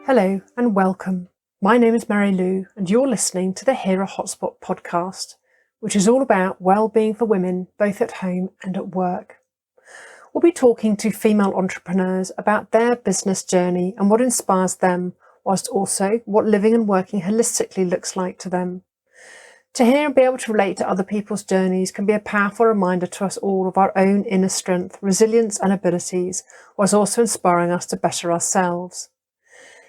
Hello and welcome. My name is Mary Lou and you're listening to the Healer Hotspot podcast, which is all about well-being for women both at home and at work. We'll be talking to female entrepreneurs about their business journey and what inspires them, whilst also what living and working holistically looks like to them. To hear and be able to relate to other people's journeys can be a powerful reminder to us all of our own inner strength, resilience and abilities, whilst also inspiring us to better ourselves.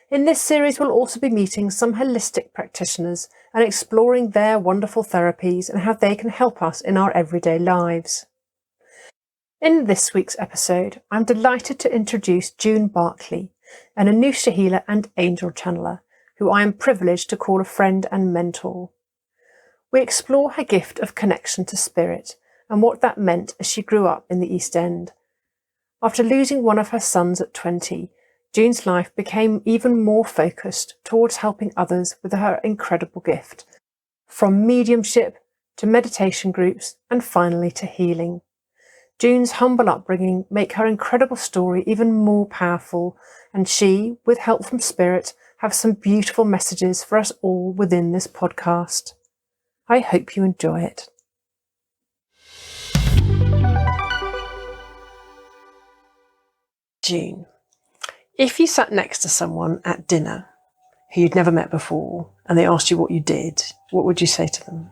In this series, we'll also be meeting some holistic practitioners and exploring their wonderful therapies and how they can help us in our everyday lives. In this week's episode, I'm delighted to introduce June Barclay, an Anusha Healer and Angel Channeller, who I am privileged to call a friend and mentor. We explore her gift of connection to spirit and what that meant as she grew up in the East End. After losing one of her sons at 20, June's life became even more focused towards helping others with her incredible gift, from mediumship to meditation groups and finally to healing. June's humble upbringing make her incredible story even more powerful, and she, with help from Spirit, have some beautiful messages for us all within this podcast. I hope you enjoy it. June, if you sat next to someone at dinner who you'd never met before and they asked you what you did, what would you say to them?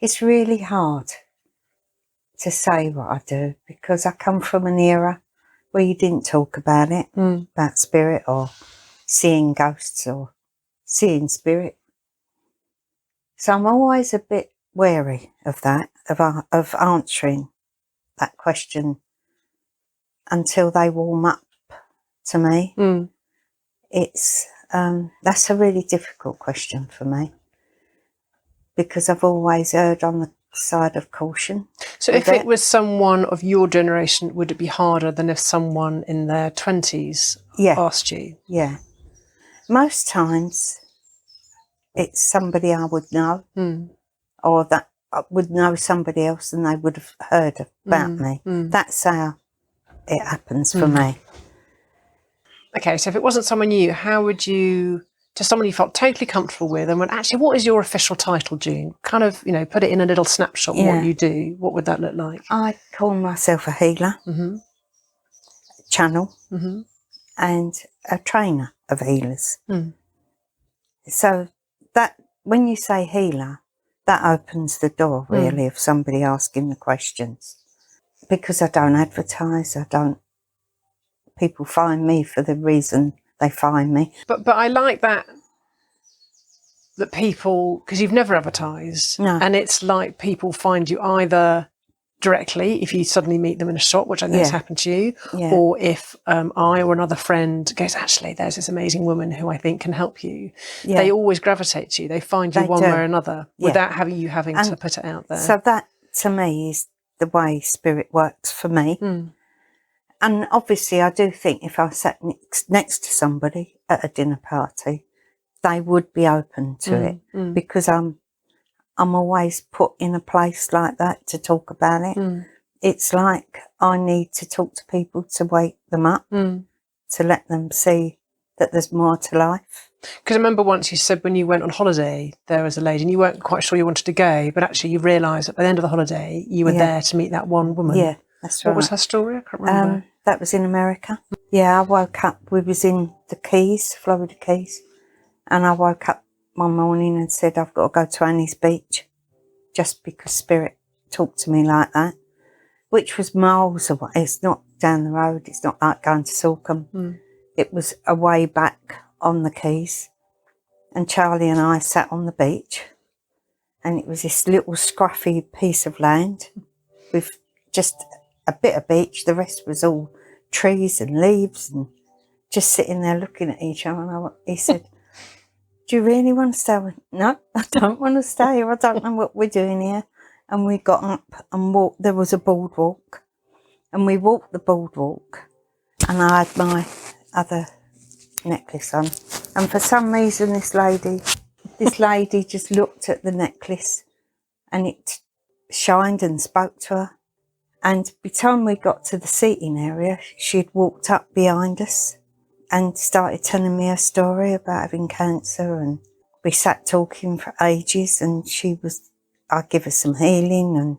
It's really hard to say what I do because I come from an era where you didn't talk about it, about spirit or seeing ghosts or seeing spirit. So I'm always a bit wary of that, of answering that question until they warm up to me. It's that's a really difficult question for me because I've always erred on the side of caution. So if it was someone of your generation, would it be harder than if someone in their 20s asked you? Yeah. Most times it's somebody I would know or that I would know somebody else and they would have heard about me. That's how it happens for me. Okay, so if it wasn't someone new, how would you, to someone you felt totally comfortable with, and went, actually, what is your official title, June? Kind of, put it in a little snapshot, what you do. What would that look like? I call myself a healer, channel, and a trainer of healers. So that, when you say healer, that opens the door, really, of somebody asking the questions. Because I don't advertise, people find me for the reason they find me. But I like that people, because you've never advertised, and it's like people find you either directly if you suddenly meet them in a shop, which I know has happened to you, or if I or another friend goes, actually, there's this amazing woman who I think can help you. They always gravitate to you. They find you one way or another without having to put it out there. So that, to me, is the way spirit works for me. And obviously I do think if I sat next to somebody at a dinner party, they would be open to it because I'm always put in a place like that to talk about it. It's like I need to talk to people to wake them up, to let them see that there's more to life. Because I remember once you said when you went on holiday, there was a lady and you weren't quite sure you wanted to go, but actually you realised that by the end of the holiday, you were there to meet that one woman. Yeah, that's right. What was her story? I can't remember. That was in America. Yeah, I woke up, we was in the Keys, Florida Keys, and I woke up one morning and said, I've got to go to Annie's Beach, just because spirit talked to me like that, which was miles away. It's not down the road. It's not like going to Salcombe. It was away back on the Keys. And Charlie and I sat on the beach, and it was this little scruffy piece of land with just a bit of beach. The rest was all trees and leaves and just sitting there looking at each other. And he said, do you really want to stay? I went, no, I don't want to stay here. I don't know what we're doing here. And we got up and walked. There was a boardwalk, and we walked the boardwalk, and I had my other necklace on. And for some reason, this lady just looked at the necklace, and it shined and spoke to her. And by the time we got to the seating area, she'd walked up behind us, and started telling me her story about having cancer, and we sat talking for ages, and I give her some healing, and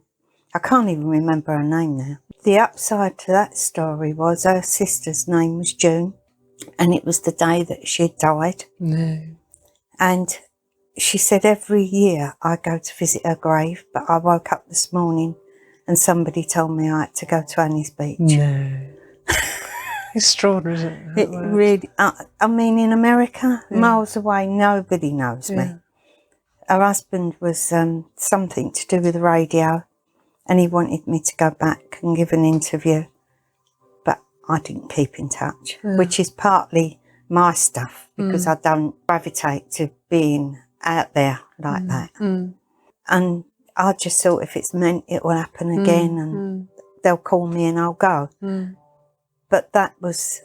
I can't even remember her name now. The upside to that story was her sister's name was June, and it was the day that she had died. No. And she said every year I go to visit her grave, but I woke up this morning and somebody told me I had to go to Annie's Beach. No. Extraordinary, isn't it? It really, I mean, in America, miles away, nobody knows me. Her husband was something to do with the radio, and he wanted me to go back and give an interview, but I didn't keep in touch, which is partly my stuff, because I don't gravitate to being out there like that. And I just thought, if it's meant, it will happen again, and they'll call me and I'll go. But that was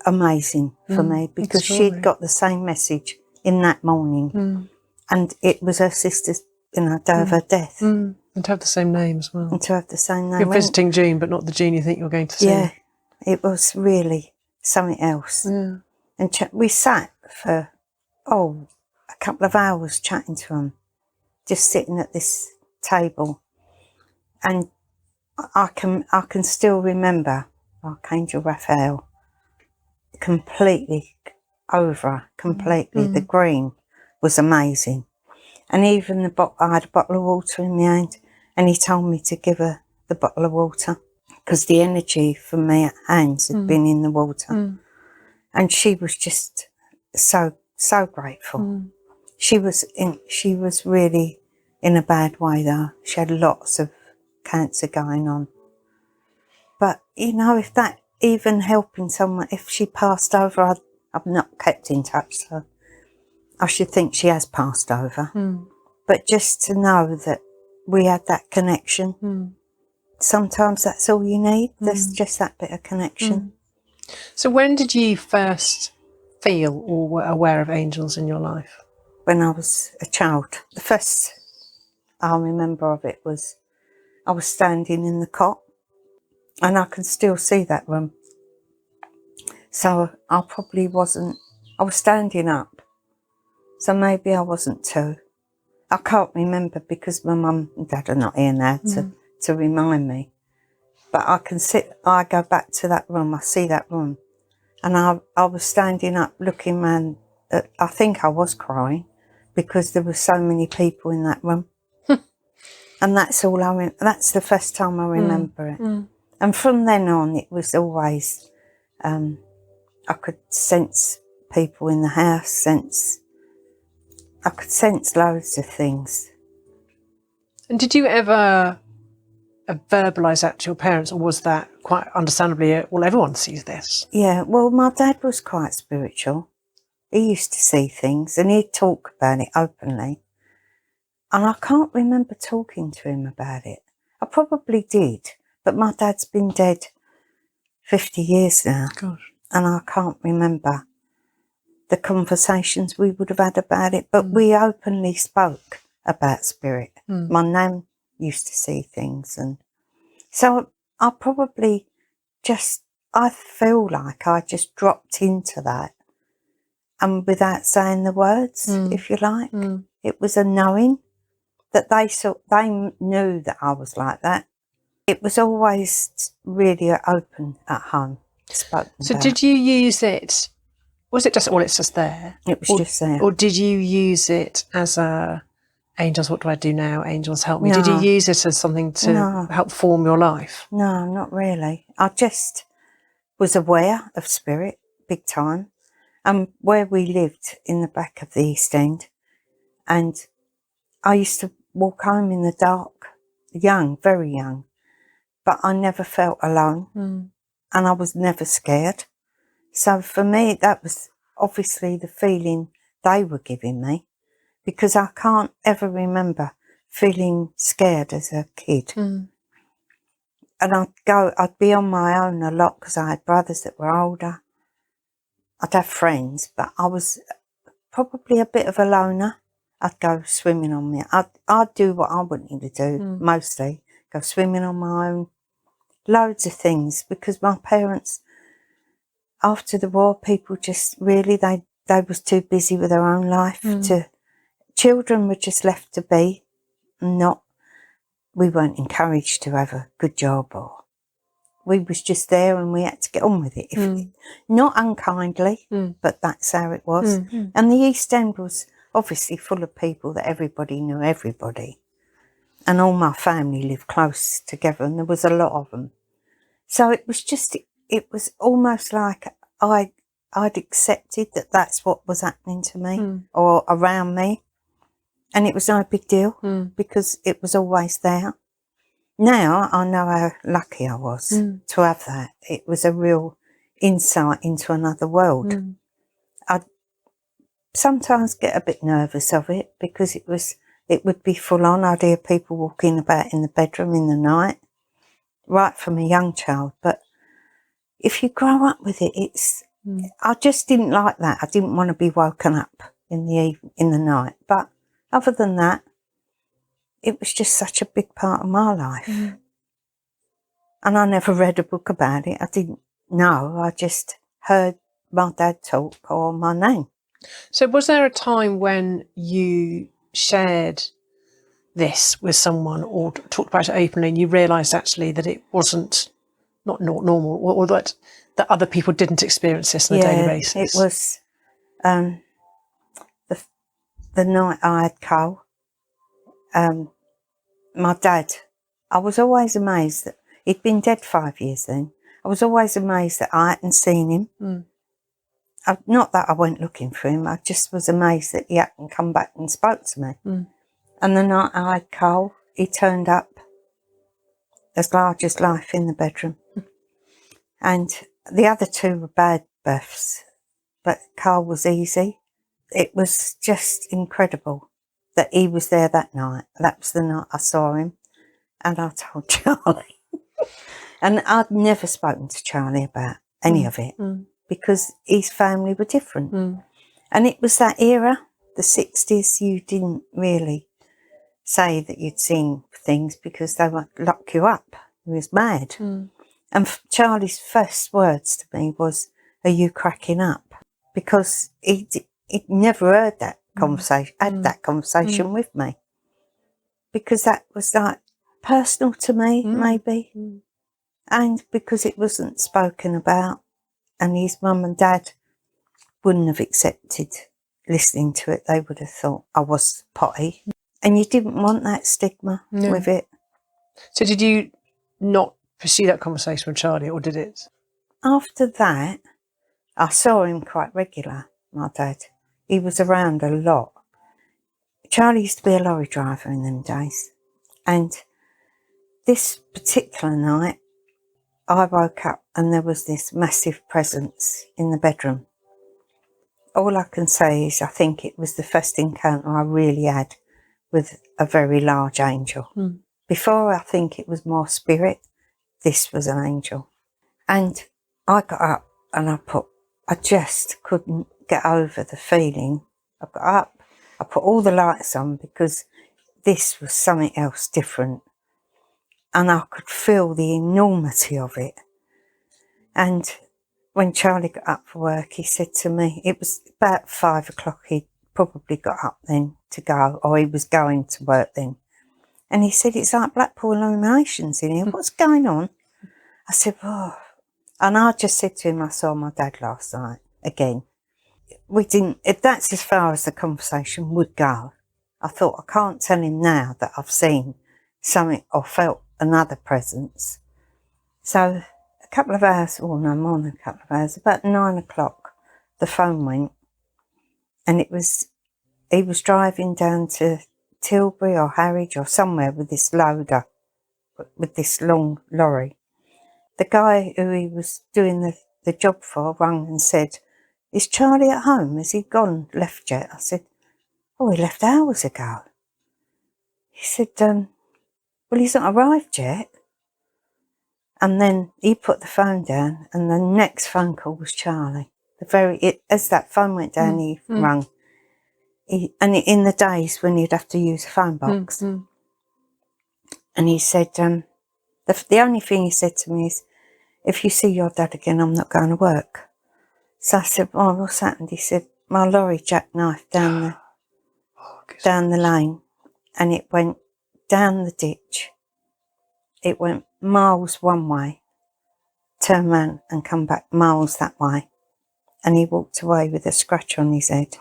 amazing for me, because she'd got the same message in that morning, and it was her sister's, day of her death. And to have the same name as well. And to have the same name. You're visiting June, but not the June you think you're going to see. Yeah, it was really something else. Yeah. And we sat for, a couple of hours chatting to them, just sitting at this table. And I can still remember Archangel Raphael completely over, completely. The green was amazing. And even I had a bottle of water in my hand, and he told me to give her the bottle of water, because the energy from my hands had been in the water. And she was just so grateful. She was really in a bad way though. She had lots of cancer going on. But if that even helping someone, if she passed over, I've not kept in touch, so I should think she has passed over. But just to know that we had that connection, sometimes that's all you need. There's just that bit of connection. So when did you first feel or were aware of angels in your life? When I was a child. The first I remember of it was I was standing in the cot, and I can still see that room. So I was standing up, so maybe I wasn't two. I can't remember, because my mum and dad are not here now to remind me. But I go back to that room, I see that room, and I was standing up looking around. I think I was crying, because there were so many people in that room. And that's all that's the first time I remember it. And from then on, it was always, I could sense people in the house, I could sense loads of things. And did you ever verbalise that to your parents, or was that quite understandably, well, everyone sees this? Yeah, well, my dad was quite spiritual. He used to see things, and he'd talk about it openly. And I can't remember talking to him about it. I probably did, but my dad's been dead 50 years now. Gosh. And I can't remember the conversations we would have had about it, but we openly spoke about spirit. My nan used to see things, and so I probably I feel like I just dropped into that, and without saying the words, if you like, it was a knowing that they knew that I was like that. It was always really open at home. So did you use it? Was it just, well, it's just there? It was just there. Or did you use it as angels, what do I do now? Angels, help me. No. Did you use it as something to help form your life? No, not really. I just was aware of spirit, big time. And where we lived in the back of the East End, and I used to walk home in the dark, young, very young, but I never felt alone, and I was never scared. So for me, that was obviously the feeling they were giving me, because I can't ever remember feeling scared as a kid. And I'd be on my own a lot, because I had brothers that were older. I'd have friends, but I was probably a bit of a loner. I'd go swimming on me. I'd do what I wanted to do, mostly. Go swimming on my own. Loads of things, because my parents, after the war, people just really, they was too busy with their own life children were just left to be, we weren't encouraged to have a good job, or we was just there and we had to get on with it. Not unkindly, but that's how it was. And the East End was obviously full of people that everybody knew everybody. And all my family lived close together, and there was a lot of them. So it was just, it was almost like I'd accepted that that's what was happening to me or around me. And it was no big deal because it was always there. Now I know how lucky I was to have that. It was a real insight into another world. I'd sometimes get a bit nervous of it because it would be full on. I'd hear people walking about in the bedroom in the night, right from a young child. But if you grow up with it, I just didn't like that. I didn't want to be woken up in the night. But other than that, it was just such a big part of my life. And I never read a book about it. I didn't know. I just heard my dad talk or my name. So was there a time when you shared this with someone or talked about it openly and you realised actually that it wasn't not normal, or that other people didn't experience this on a daily basis? It was the night I had Cole. My dad, I was always amazed that he'd been dead 5 years then. I was always amazed that I hadn't seen him. Not that I went looking for him, I just was amazed that he hadn't come back and spoke to me. And the night I had Cole, he turned up as large as life in the bedroom. And the other two were bad births, but Cole was easy. It was just incredible that he was there that night. That was the night I saw him, and I told Charlie. And I'd never spoken to Charlie about any of it because his family were different. And it was that era, the 60s, you didn't really say that you'd seen things because they would lock you up. He was mad. And Charlie's first words to me was, "Are you cracking up?" Because he'd never heard that conversation, had that conversation with me. Because that was like personal to me, maybe. And because it wasn't spoken about, and his mum and dad wouldn't have accepted listening to it. They would have thought I was potty. And you didn't want that stigma with it. So did you not pursue that conversation with Charlie, or did it? After that, I saw him quite regular, my dad. He was around a lot. Charlie used to be a lorry driver in them days. And this particular night, I woke up and there was this massive presence in the bedroom. All I can say is I think it was the first encounter I really had with a very large angel. Before, I think it was more spirit. This was an angel. And I got up and I just couldn't get over the feeling. I got up, I put all the lights on because this was something else different. And I could feel the enormity of it. And when Charlie got up for work, he said to me, it was about 5 o'clock, he'd probably got up then to go, or he was going to work then. And he said, "It's like Blackpool illuminations in here. What's going on?" I said, "Oh." And I just said to him, "I saw my dad last night again." That's as far as the conversation would go. I thought, I can't tell him now that I've seen something or felt another presence. So a couple of hours, or no more than a couple of hours, about 9 o'clock, the phone went, and he was driving down to Tilbury or Harwich or somewhere with this loader, with this long lorry. The guy who he was doing the job for rang and said, "Is Charlie at home? Has he gone, left yet?" I said, "Oh, he left hours ago." He said, "Well, he's not arrived yet." And then he put the phone down, and the next phone call was Charlie. As that phone went down, he rang. And in the days when you'd have to use a phone box. And he said, the only thing he said to me is, "If you see your dad again, I'm not going to work." So I said, "Oh, what's happened?" He said, "My lorry jackknifed down the lane, and it went down the ditch. It went miles one way, turned round and come back miles that way, and he walked away with a scratch on his head.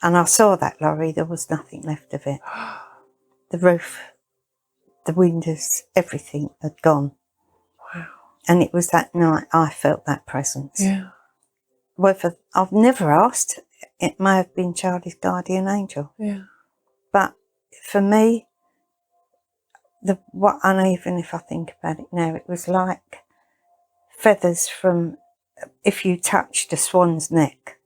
And I saw that lorry, there was nothing left of it. The roof, the windows, everything had gone." Wow. And it was that night I felt that presence. Yeah. Whether, I've never asked, it may have been Charlie's guardian angel. Yeah. But for me, and even if I think about it now, it was like feathers from, if you touched a swan's neck,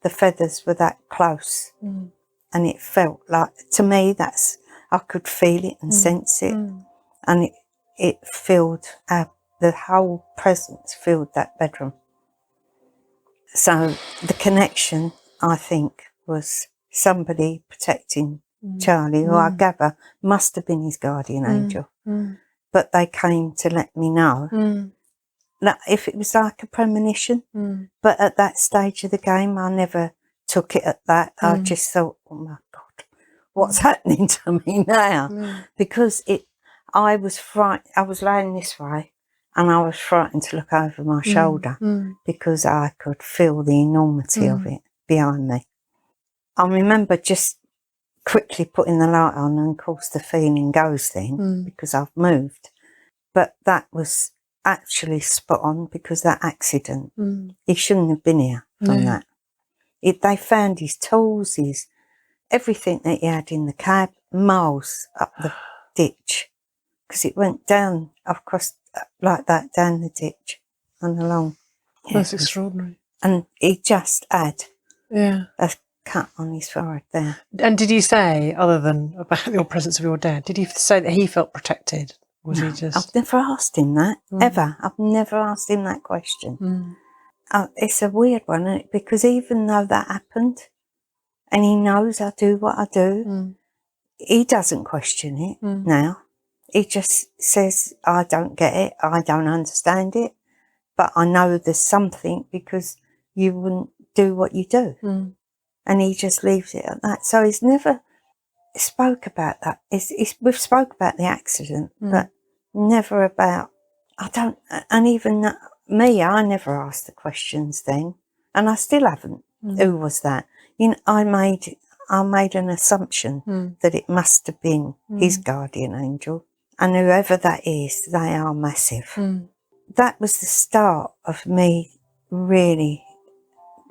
the feathers were that close. And it felt like, to me, I could feel it and sense it. And it filled, the whole presence filled that bedroom. So the connection, I think, was somebody protecting Charlie, who I gather must have been his guardian angel. But they came to let me know that if it was like a premonition. But at that stage of the game, I never took it at that. I just thought, oh my God, what's happening to me now? Because I was frightened. I was laying this way and I was frightened to look over my shoulder because I could feel the enormity of it behind me. I remember just quickly putting the light on, and of course the feeling goes then because I've moved. But that was actually spot on, because that accident, he shouldn't have been here from that. They found his tools, everything that he had in the cab, miles up the ditch, because it went down across like that, down the ditch and along. That's extraordinary. And he just had a cut on his forehead there. And did you say, other than about your presence of your dad, did he say that he felt protected? Was he just? I've never asked him that, ever. I've never asked him that question. It's a weird one, isn't it? Because even though that happened, and he knows I do what I do, he doesn't question it now. He just says, I don't get it, I don't understand it, but I know there's something, because you wouldn't do what you do. And he just leaves it at that. So he's never spoke about that. We've spoke about the accident, but never about, and even me, I never asked the questions then, and I still haven't. Who was that? You know, I made an assumption that it must have been his guardian angel, and whoever that is, they are massive. That was the start of me really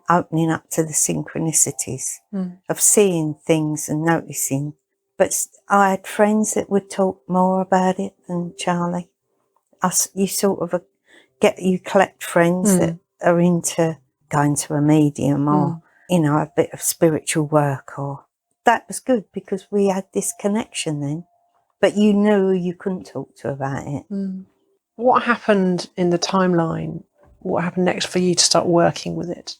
opening up to the synchronicities of seeing things and noticing. But I had friends that would talk more about it than Charlie. You sort of you collect friends that are into going to a medium or, you know, a bit of spiritual work, or that was good because we had this connection then. But you knew you couldn't talk to about it. What happened in the timeline? What happened next for you to start working with it?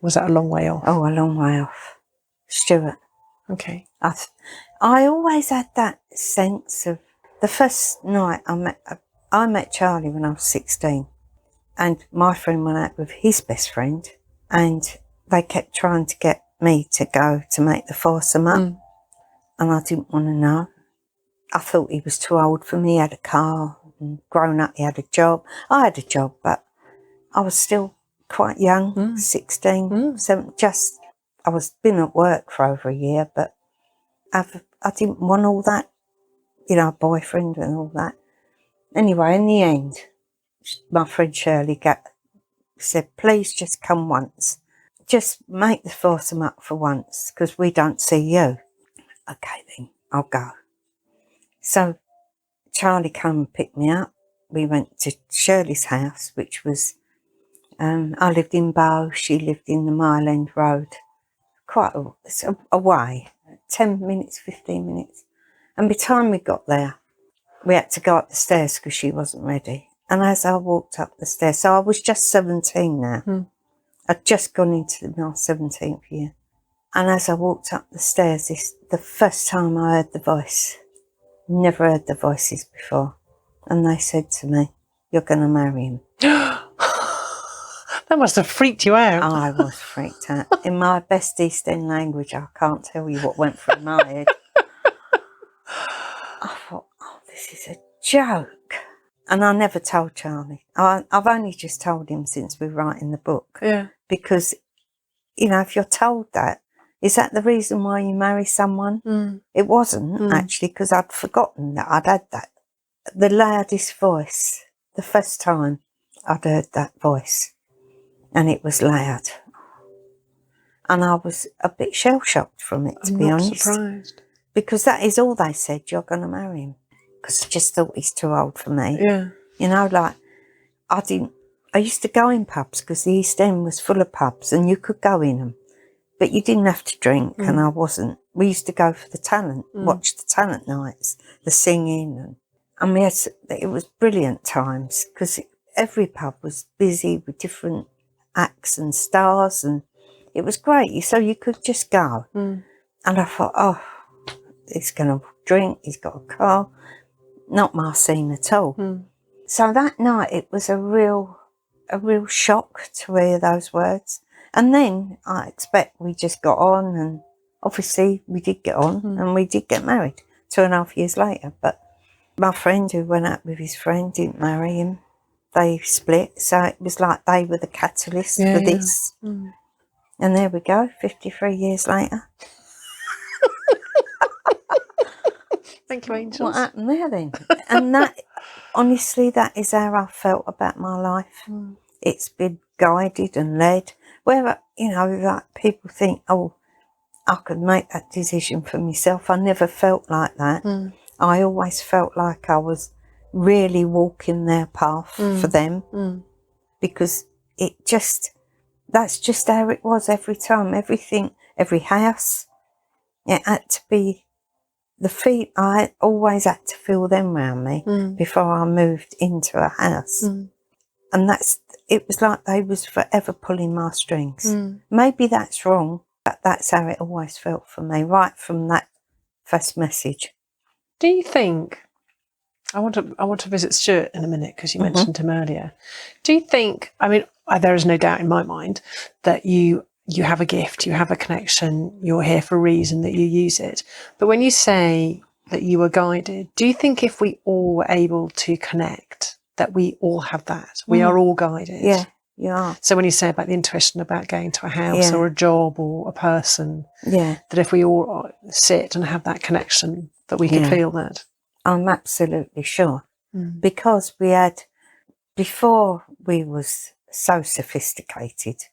Was that a long way off? Oh, a long way off. Stuart. Okay. I always had that sense of, the first night I met Charlie when I was 16, and my friend went out with his best friend, and they kept trying to get me to go to make the foursome up, and I didn't want to know. I thought he was too old for me. He had a car, and grown up, he had a job. I had a job, but I was still quite young, 16, 17, I was been at work for over a year, but I didn't want all that, you know, boyfriend and all that. Anyway, in the end, my friend Shirley said, please just come once. Just make the foursome up for once, because we don't see you. Okay then, I'll go. So Charlie came and picked me up. We went to Shirley's house, which was, I lived in Bow, she lived in the Mile End Road. Quite a way, 10 minutes, 15 minutes. And by the time we got there, we had to go up the stairs because she wasn't ready. And as I walked up the stairs, so I was just 17 now. I'd just gone into my 17th year. And as I walked up the stairs, the first time I heard the voice. Never heard the voices before. And they said to me, you're going to marry him. That's That must have freaked you out. I was freaked out. In my best East End language, I can't tell you what went through my head. I thought, oh, this is a joke. And I never told Charlie. I've only just told him since we're writing the book. Yeah. Because, you know, if you're told that, is that the reason why you marry someone? It wasn't, actually, because I'd forgotten that I'd had that. The loudest voice, the first time I'd heard that voice, and it was loud. And I was a bit shell-shocked from it, to be honest. Surprised. Because that is all they said, you're going to marry him. Because I just thought he's too old for me. Yeah. You know, like, I used to go in pubs because the East End was full of pubs and you could go in them. But you didn't have to drink, and I wasn't. We used to go for the talent, watch the talent nights, the singing. And it was brilliant times because every pub was busy with different acts and stars, and it was great. So you could just go. And I thought, oh, he's going to drink, he's got a car. Not my scene at all. So that night it was a real shock to hear those words. And then I expect we just got on, and obviously we did get on and we did get married 2.5 years later. But my friend who went out with his friend didn't marry him. They split. So it was like they were the catalyst for this. And there we go, 53 years later. Thank you, angels. What happened there then? And that, honestly, that is how I felt about my life. It's been guided and led. Where, you know, like people think, oh, I could make that decision for myself. I never felt like that. I always felt like I was really walking their path for them. Because that's just how it was every time. Everything, every house, it had to be the feet. I always had to feel them around me before I moved into a house. And it was like they was forever pulling my strings. Maybe that's wrong, but that's how it always felt for me, right from that first message. Do you think, I want to visit Stuart in a minute because you mentioned him earlier. Do you think, I mean, there is no doubt in my mind that you have a gift, you have a connection, you're here for a reason, that you use it. But when you say that you were guided, do you think if we all were able to connect, that we all have that? We are all guided. Yeah, you are. So when you say about the intuition about going to a house or a job or a person, that if we all sit and have that connection, that we can feel that. I'm absolutely sure. Because we had, before we was so sophisticated,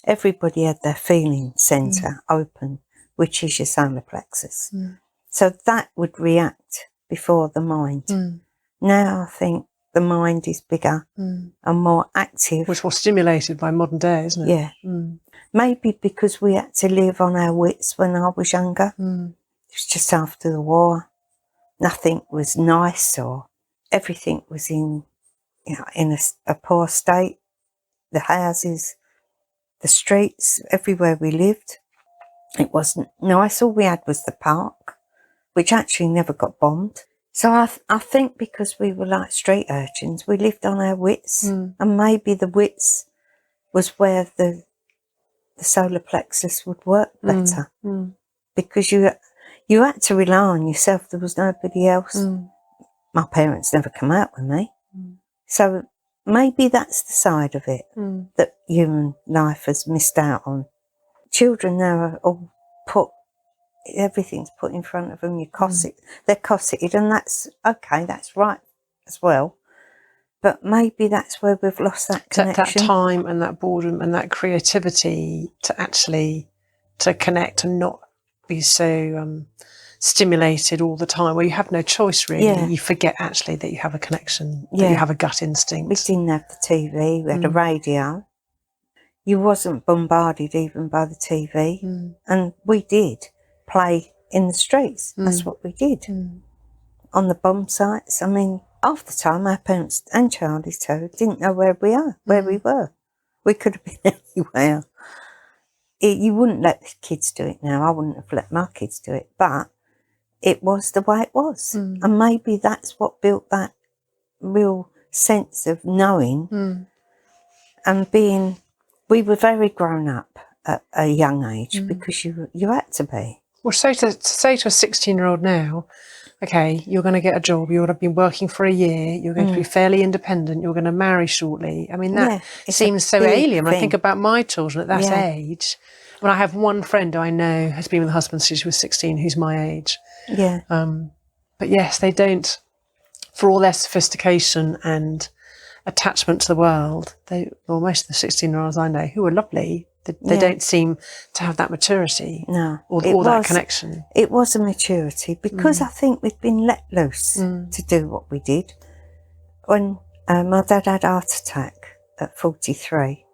everybody had their feeling centre open, which is your solar plexus. So that would react before the mind. Now I think the mind is bigger and more active. Which was stimulated by modern day, isn't it? Yeah. Maybe because we had to live on our wits when I was younger. It was just after the war. Nothing was nice, or everything was in a poor state. The houses, the streets, everywhere we lived, it wasn't nice. All we had was the park, which actually never got bombed. So I think because we were like street urchins, we lived on our wits, and maybe the wits was where the solar plexus would work better, because you had to rely on yourself. There was nobody else. My parents never come out with me, so maybe that's the side of it that human life has missed out on. Children now are all everything's put in front of them. They're cosseted, and that's okay. That's right as well. But maybe that's where we've lost that connection. That time and that boredom and that creativity to connect and not be so stimulated all the time, where you have no choice really. You forget actually that you have a connection, that you have a gut instinct. We didn't have the TV. We had a radio. You wasn't bombarded even by the TV, and we did play in the streets. That's what we did on the bomb sites. I mean, half the time our parents and Charlie's too didn't know where we were. We could have been anywhere. You wouldn't let the kids do it now. I wouldn't have let my kids do it, but it was the way it was, and maybe that's what built that real sense of knowing and being We were very grown up at a young age because you had to be. Well, say to a 16-year-old now, okay, you're going to get a job, you'll have been working for a year, you're going to be fairly independent, you're going to marry shortly. I mean, that seems so alien. When I think about my children at that age, when I have one friend who I know has been with a husband since she was 16, who's my age. Yeah. But yes, they don't, for all their sophistication and attachment to the world, most of the 16-year-olds I know, who are lovely, they don't seem to have that maturity or that connection. It was a maturity because I think we'd been let loose to do what we did. When my dad had a heart attack at 43,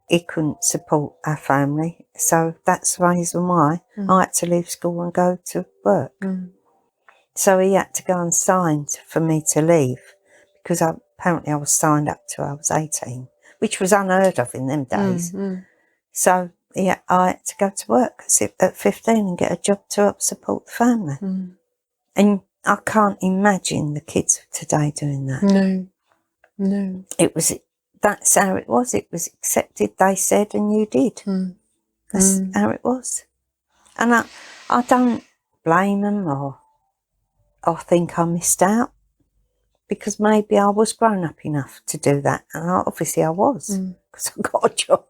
he couldn't support our family. So that's the reason why I had to leave school and go to work. So he had to go and sign for me to leave because apparently I was signed up till I was 18, which was unheard of in them days. So I had to go to work at 15 and get a job to help support the family. And I can't imagine the kids of today doing that. No. That's how it was. It was accepted, they said, and you did. That's how it was. And I don't blame them or think I missed out, because maybe I was grown up enough to do that. And obviously I was, because I got a job.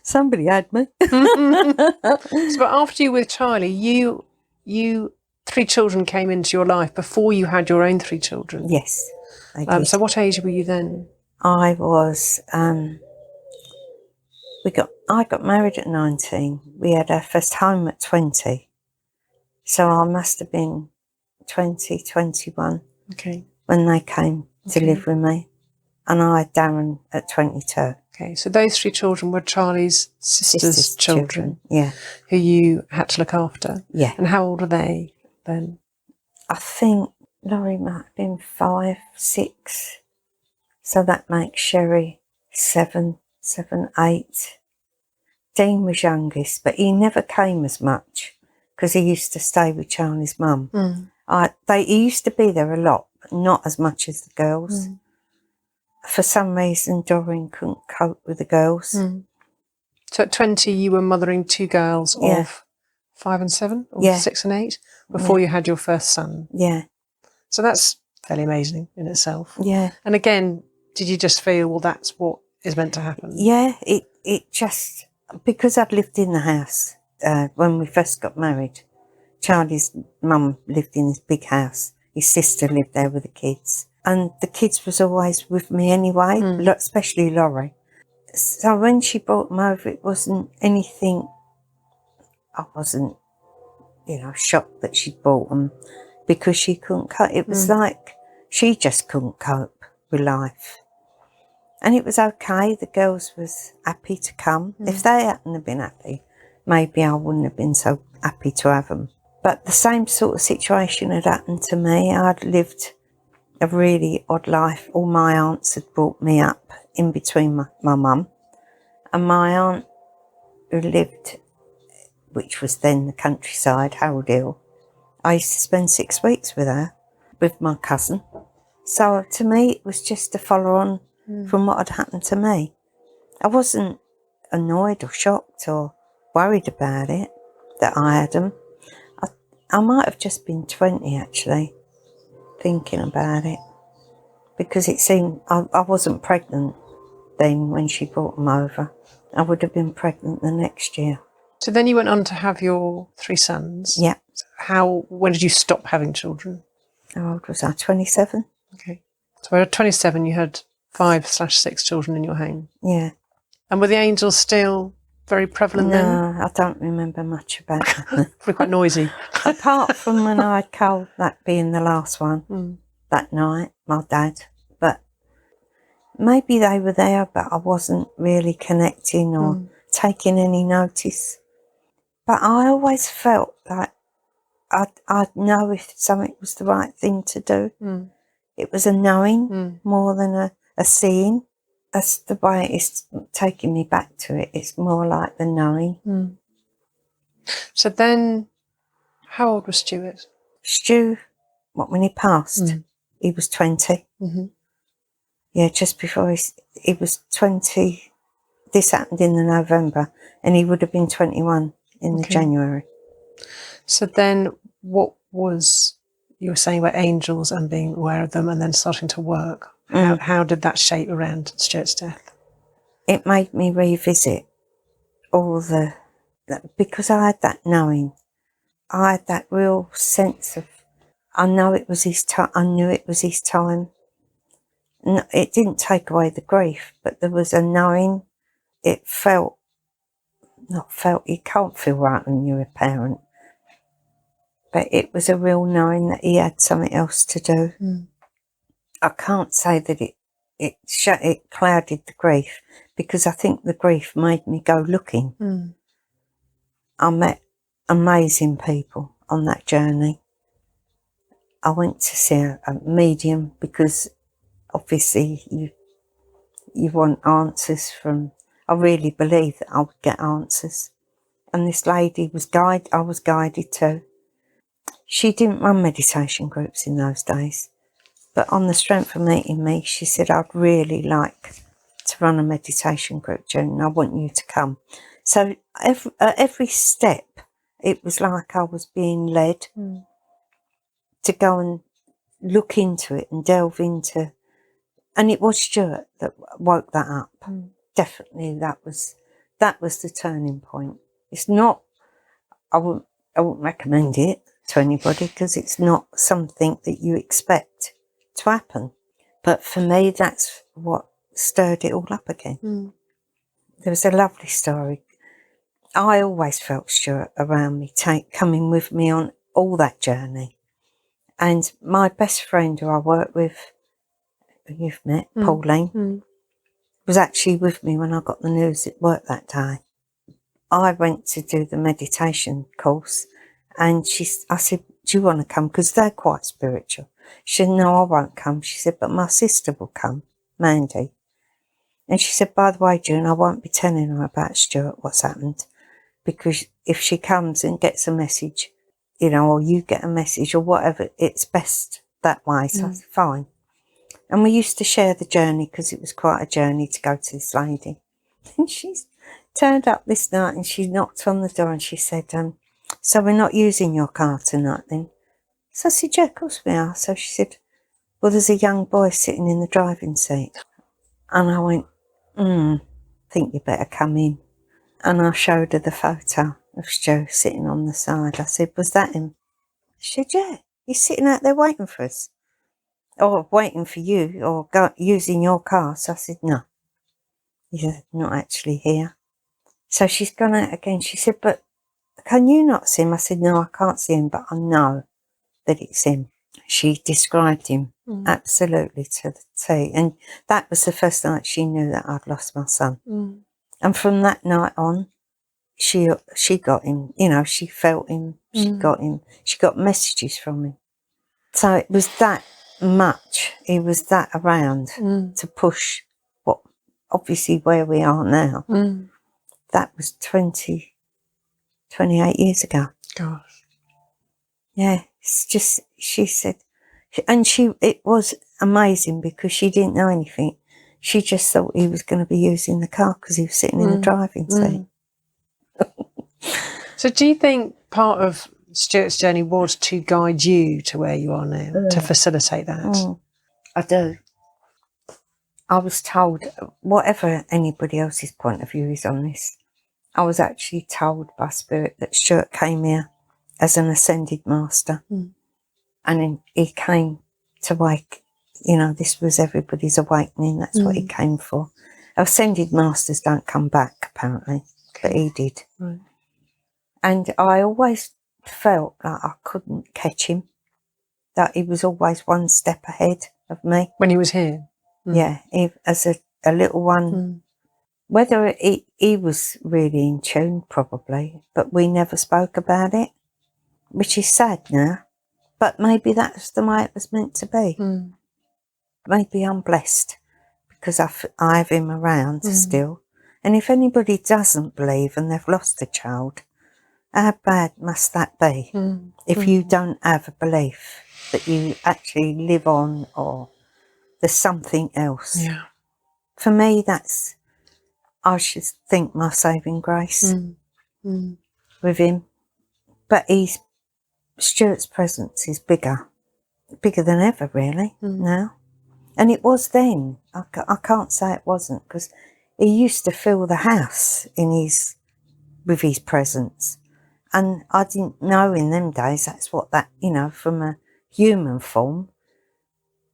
Somebody had me. So after you were with Charlie, you 3 children came into your life before you had your own 3 children. Yes, I did. So what age were you then? I was, I got married at 19. We had our first home at 20. So I must have been 20, 21 when they came to live with me. And I had Darren at 22. Okay, so those 3 children were Charlie's sister's children. Yeah. Who you had to look after. Yeah. And how old were they then? I think Laurie might have been 5, 6. So that makes Sherry 7, 8. Dean was youngest, but he never came as much because he used to stay with Charlie's mum. He used to be there a lot, but not as much as the girls. For some reason, Doreen couldn't cope with the girls. So at 20, you were mothering 2 girls of 5 and 7, or 6 and 8, before you had your first son. Yeah. So that's fairly amazing in itself. Yeah. And again, did you just feel, well, that's what is meant to happen? Yeah, it just, because I'd lived in the house when we first got married. Charlie's mum lived in this big house. His sister lived there with the kids. And the kids was always with me anyway, especially Laurie. So when she brought them over, it wasn't anything, I wasn't, shocked that she brought them because she couldn't cope. It was like she just couldn't cope with life. And it was okay. The girls was happy to come. If they hadn't have been happy, maybe I wouldn't have been so happy to have them. But the same sort of situation had happened to me. I'd lived a really odd life. All my aunts had brought me up in between my mum. And my aunt who lived, which was then the countryside, Harold Hill, I used to spend 6 weeks with her, with my cousin. So to me, it was just to follow on from what had happened to me. I wasn't annoyed or shocked or worried about it, that I had them. I might have just been 20, actually, thinking about it, because it seemed I wasn't pregnant then when she brought them over. I would have been pregnant the next year. So then you went on to have your 3 sons. Yeah. When did you stop having children? How old was I? 27. Okay. So at 27, you had 5/6 children in your home. Yeah. And were the angels still very prevalent then? No, I don't remember much about them. Probably quite noisy. Apart from when I had Carl, that being the last one, that night, my dad. But maybe they were there, but I wasn't really connecting or taking any notice. But I always felt like I'd know if something was the right thing to do. It was a knowing more than a seeing. That's the way it's taking me back to it. It's more like the knowing. So then, how old was Stuart? Stu, when he passed, he was 20. Yeah, just before he was 20 this happened in the November, and he would have been 21 in the January. So then what was, you were saying about angels and being aware of them and then starting to work. How did that shape around Stuart's death? It made me revisit all because I had that knowing. I had that real sense of, I know it was his time. I knew it was his time. No, it didn't take away the grief, but there was a knowing. It you can't feel right when you're a parent. But it was a real knowing that he had something else to do. I can't say that it clouded the grief, because I think the grief made me go looking. I met amazing people on that journey. I went to see a medium because obviously you want answers from, I really believe that I would get answers. And this lady I was guided to. She didn't run meditation groups in those days, but on the strength of meeting me, she said, I'd really like to run a meditation group, June, and I want you to come. So every step, it was like I was being led to go and look into it and delve into, and it was Stuart that woke that up. Definitely that was the turning point. It's not, I wouldn't recommend it to anybody, because it's not something that you expect to happen. But for me, that's what stirred it all up again. There was a lovely story. I always felt Stuart around me, coming with me on all that journey. And my best friend who I work with, who you've met, Pauline, was actually with me when I got the news at work that day. I went to do the meditation course, and I said, do you want to come? Because they're quite spiritual. She said, no, I won't come. She said, but my sister will come, Mandy. And she said, by the way, June, I won't be telling her about Stuart, what's happened, because if she comes and gets a message, or you get a message or whatever, it's best that way. So I said, fine. And we used to share the journey, because it was quite a journey to go to this lady. And she's turned up this night and she knocked on the door and she said, so we're not using your car tonight then? So I said, yeah, of course we are. So she said, well, there's a young boy sitting in the driving seat. And I went, think you better come in. And I showed her the photo of Stu sitting on the side. I said, was that him? She said, yeah, he's sitting out there waiting for us. Or waiting for you, or using your car. So I said, no. He's not actually here. So she's gone out again. She said, but can you not see him? I said, no, I can't see him, but I know that it's him. She described him absolutely to the T. And that was the first night she knew that I'd lost my son. And from that night on, she got him, she felt him, she got him, she got messages from him. So it was that much, he was that around to push what, obviously where we are now. That was 28 years ago. Gosh. Yeah, it's just, she said, and it was amazing because she didn't know anything. She just thought he was going to be using the car because he was sitting in the driving seat. So do you think part of Stuart's journey was to guide you to where you are now, to facilitate that? I do. I was told, whatever anybody else's point of view is on this, I was actually told by Spirit that Stuart came here as an ascended master. And he came to wake, this was everybody's awakening. That's what he came for. Ascended masters don't come back, apparently, but he did. Right. And I always felt like I couldn't catch him, that he was always one step ahead of me. When he was here? Yeah, as a little one. Whether he was really in tune, probably, but we never spoke about it, which is sad now. But maybe that's the way it was meant to be. Maybe I'm blessed because I have him around still. And if anybody doesn't believe and they've lost a child, how bad must that be if you don't have a belief that you actually live on or there's something else? Yeah. For me, I should think my saving grace with him. But Stuart's presence is bigger than ever, really, now. And it was then. I can't say it wasn't, because he used to fill the house with his presence. And I didn't know in them days that's what that, from a human form,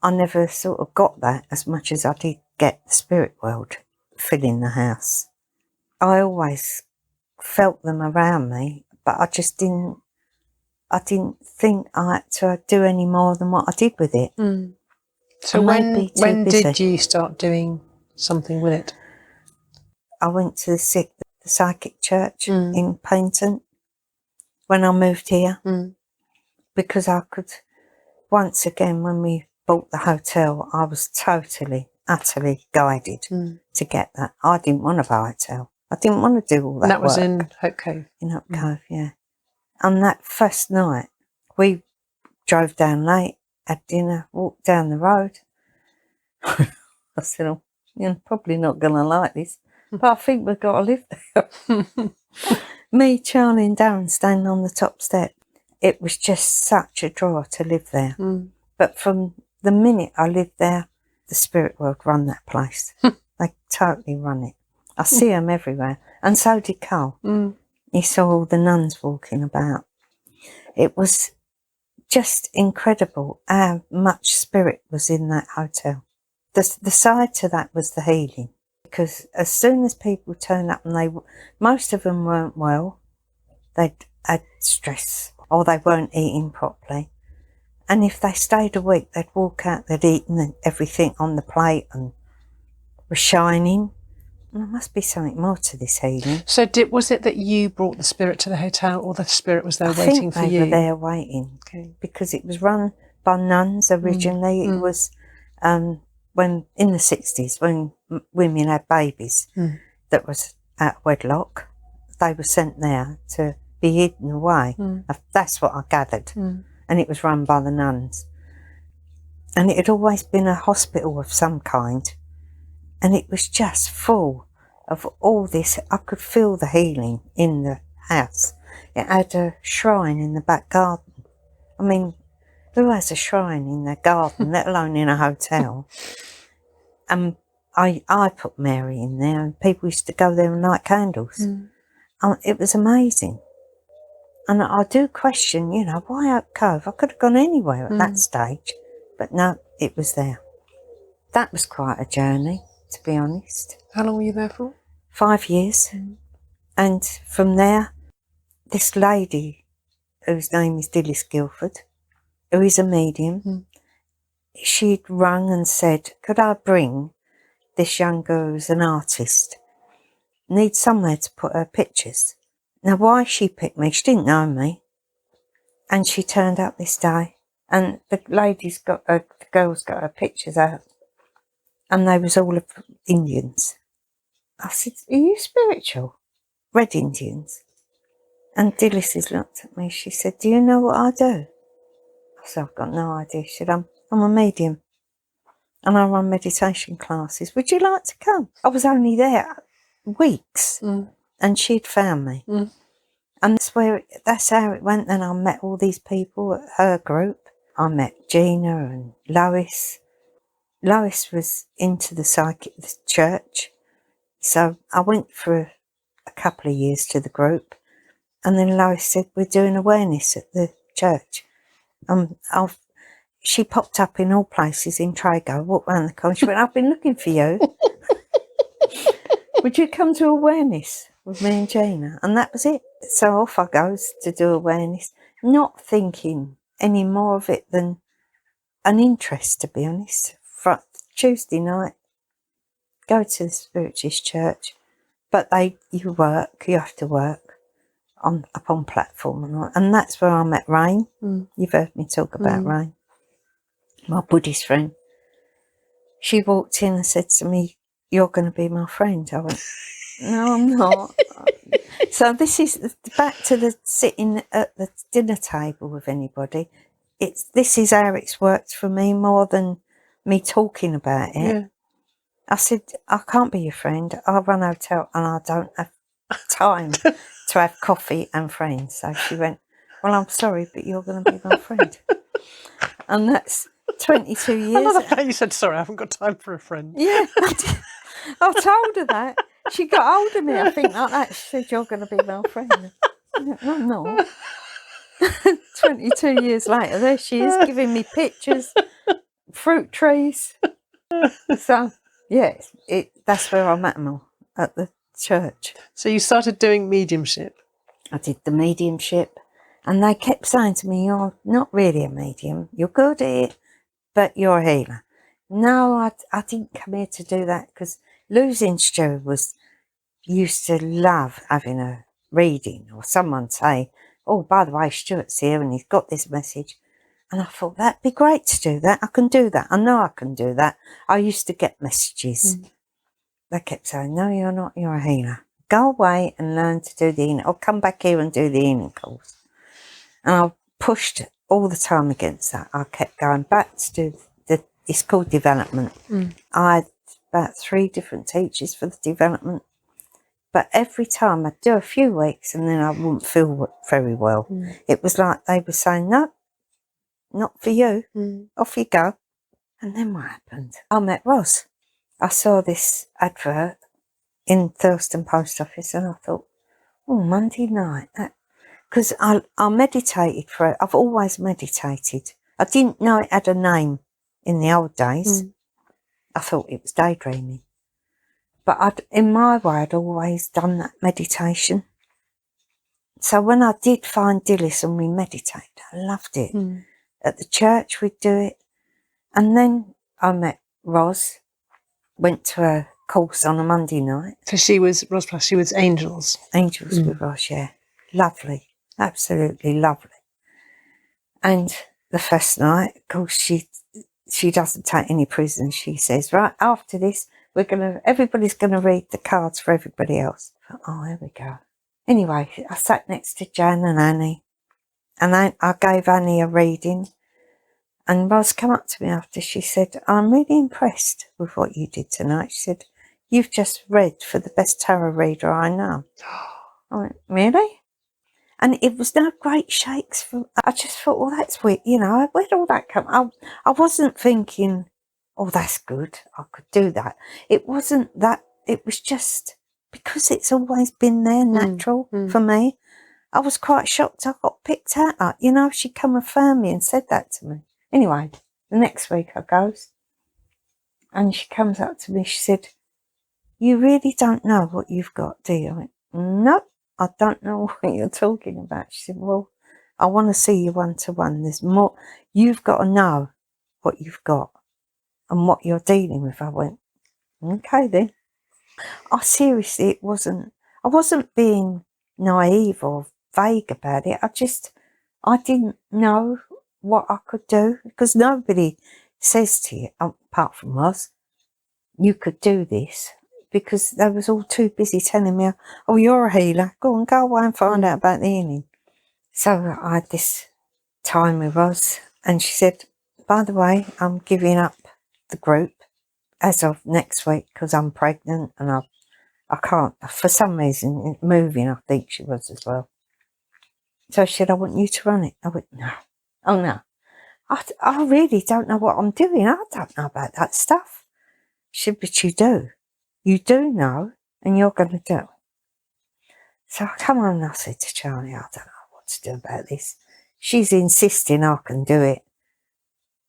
I never sort of got that as much as I did get the spirit world filling the house. I always felt them around me, but I didn't think I had to do any more than what I did with it. So when did you start doing something with it? I went to the psychic church in Paynton when I moved here, because I could, once again, when we bought the hotel, I was totally, utterly guided to get that. I didn't want to buy a hotel. I didn't want to do all that. And that was work. in Hope Cove? In Hope Cove, yeah. And that first night, we drove down late, had dinner, walked down the road. I said, oh, you're probably not going to like this, but I think we've got to live there. Me, Charlie and Darren standing on the top step. It was just such a draw to live there. But from the minute I lived there, the spirit world run that place. They totally run it. I see them everywhere. And so did Carl. He saw all the nuns walking about. It was just incredible how much spirit was in that hotel. The side to that was the healing. Because as soon as people turn up, and most of them weren't well, they'd had stress, or they weren't eating properly. And if they stayed a week, they'd walk out, they'd eaten everything on the plate and were shining. And there must be something more to this healing. So was it that you brought the spirit to the hotel, or the spirit was there waiting for you? I think they were there waiting, because it was run by nuns originally. It was when in the 60s, when women had babies that was out of wedlock, they were sent there to be hidden away. That's what I gathered. And it was run by the nuns. And it had always been a hospital of some kind. And it was just full of all this. I could feel the healing in the house. It had a shrine in the back garden. I mean, who has a shrine in their garden, let alone in a hotel? And I put Mary in there, and people used to go there and light candles. It was amazing. And I do question, why Hope Cove? I could have gone anywhere at that stage. But no, it was there. That was quite a journey, to be honest. How long were you there for? 5 years. And from there, this lady, whose name is Dilys Gilford, who is a medium, she'd rung and said, could I bring this young girl who's an artist? Needs somewhere to put her pictures. Now, why she picked me, she didn't know me. And she turned up this day, and the girls got her pictures out. And they was all of Indians. I said, are you spiritual? Red Indians. And Dilys looked at me. She said, do you know what I do? I said, I've got no idea. She said, I'm a medium. And I run meditation classes. Would you like to come? I was only there weeks. And she'd found me. And that's how it went. Then I met all these people at her group. I met Gina and Lois. Lois was into the church. So I went for a couple of years to the group. And then Lois said, we're doing awareness at the church. She popped up in all places in Trago, walked round the corner. She went, I've been looking for you. Would you come to awareness with me and Gina? And that was it. So off I goes to do awareness, not thinking any more of it than an interest, to be honest. Tuesday night, go to the Spiritist church, but you have to work up on platform, and that's where I met Rain. You've heard me talk about Rain, my Buddhist friend. She walked in and said to me, you're going to be my friend. I went, no, I'm not. So this is back to the sitting at the dinner table with anybody. This is how it's worked for me more than me talking about it. I said, I can't be your friend. I run a hotel and I don't have time to have coffee and friends. So she went, well, I'm sorry, but you're going to be my friend. And that's 22 years. I love the fact you said, sorry, I haven't got time for a friend. Yeah, I told her that. She got hold of me, I think, like that. She said, you're going to be my friend. I went, no, I'm not. 22 years later, there she is, giving me pictures, fruit trees. So, yeah, that's where I met them all, at the church. So you started doing mediumship. I did the mediumship, and they kept saying to me, you're not really a medium. You're good at it, but you're a healer. No, I didn't come here to do that, because losing Stuart used to love having a reading or someone say, oh, by the way, Stuart's here and he's got this message. And I thought, that'd be great to do that. I can do that. I know I can do that. I used to get messages. They kept saying, no, you're not. You're a healer. Go away and learn to do the healing. Or come back here and do the healing course. And I pushed all the time against that. I kept going back to do it's called development. I had about 3 different teachers for the development. But every time I'd do a few weeks and then I wouldn't feel very well. It was like they were saying, no, not for you. Off you go. And then what happened? I met Roz. I saw this advert in Thurston Post Office and I thought, oh, Monday night. Because I meditated I've always meditated. I didn't know it had a name in the old days. I thought it was daydreaming. But in my way, I'd always done that meditation. So when I did find Dilys and we meditated, I loved it. At the church, we'd do it. And then I met Roz, went to a course on a Monday night. So she was, Roz Plus, she was Angels. Angels with Roz, yeah. Lovely. Absolutely lovely. And the first night, of course, she doesn't take any prisoners. She says, right, after this, everybody's gonna read the cards for everybody else. I thought, oh, here we go. Anyway, I sat next to Jan and Annie, and I gave Annie a reading. And Roz came up to me after. She said, I'm really impressed with what you did tonight. She said, you've just read for the best tarot reader I know. I went, really? And it was no great shakes. I just thought, well, that's weird. You know, where'd all that come? I wasn't thinking, oh, that's good, I could do that. It wasn't that. It was just because it's always been there, natural for me. I was quite shocked I got picked out. Like, you know, she come affirm me and said that to me. Anyway, the next week I goes and she comes up to me. She said, you really don't know what you've got, do you? I went, no, I don't know what you're talking about. She said, well, I want to see you one-to-one. There's more. You've got to know what you've got and what you're dealing with. I went, okay then. I wasn't being naive or vague about it. I didn't know what I could do, because nobody says to you, apart from us, you could do this, because they was all too busy telling me, oh, you're a healer, go away and find out about the healing. So I had this time with Roz, and she said, by the way, I'm giving up the group as of next week because I'm pregnant and I can't, for some reason, moving, I think she was as well. So she said, I want you to run it. I went, no. Oh, no. I really don't know what I'm doing. I don't know about that stuff. She said, but you do. You do know, and you're going to do it. So I come home and I said to Charlie, I don't know what to do about this. She's insisting I can do it.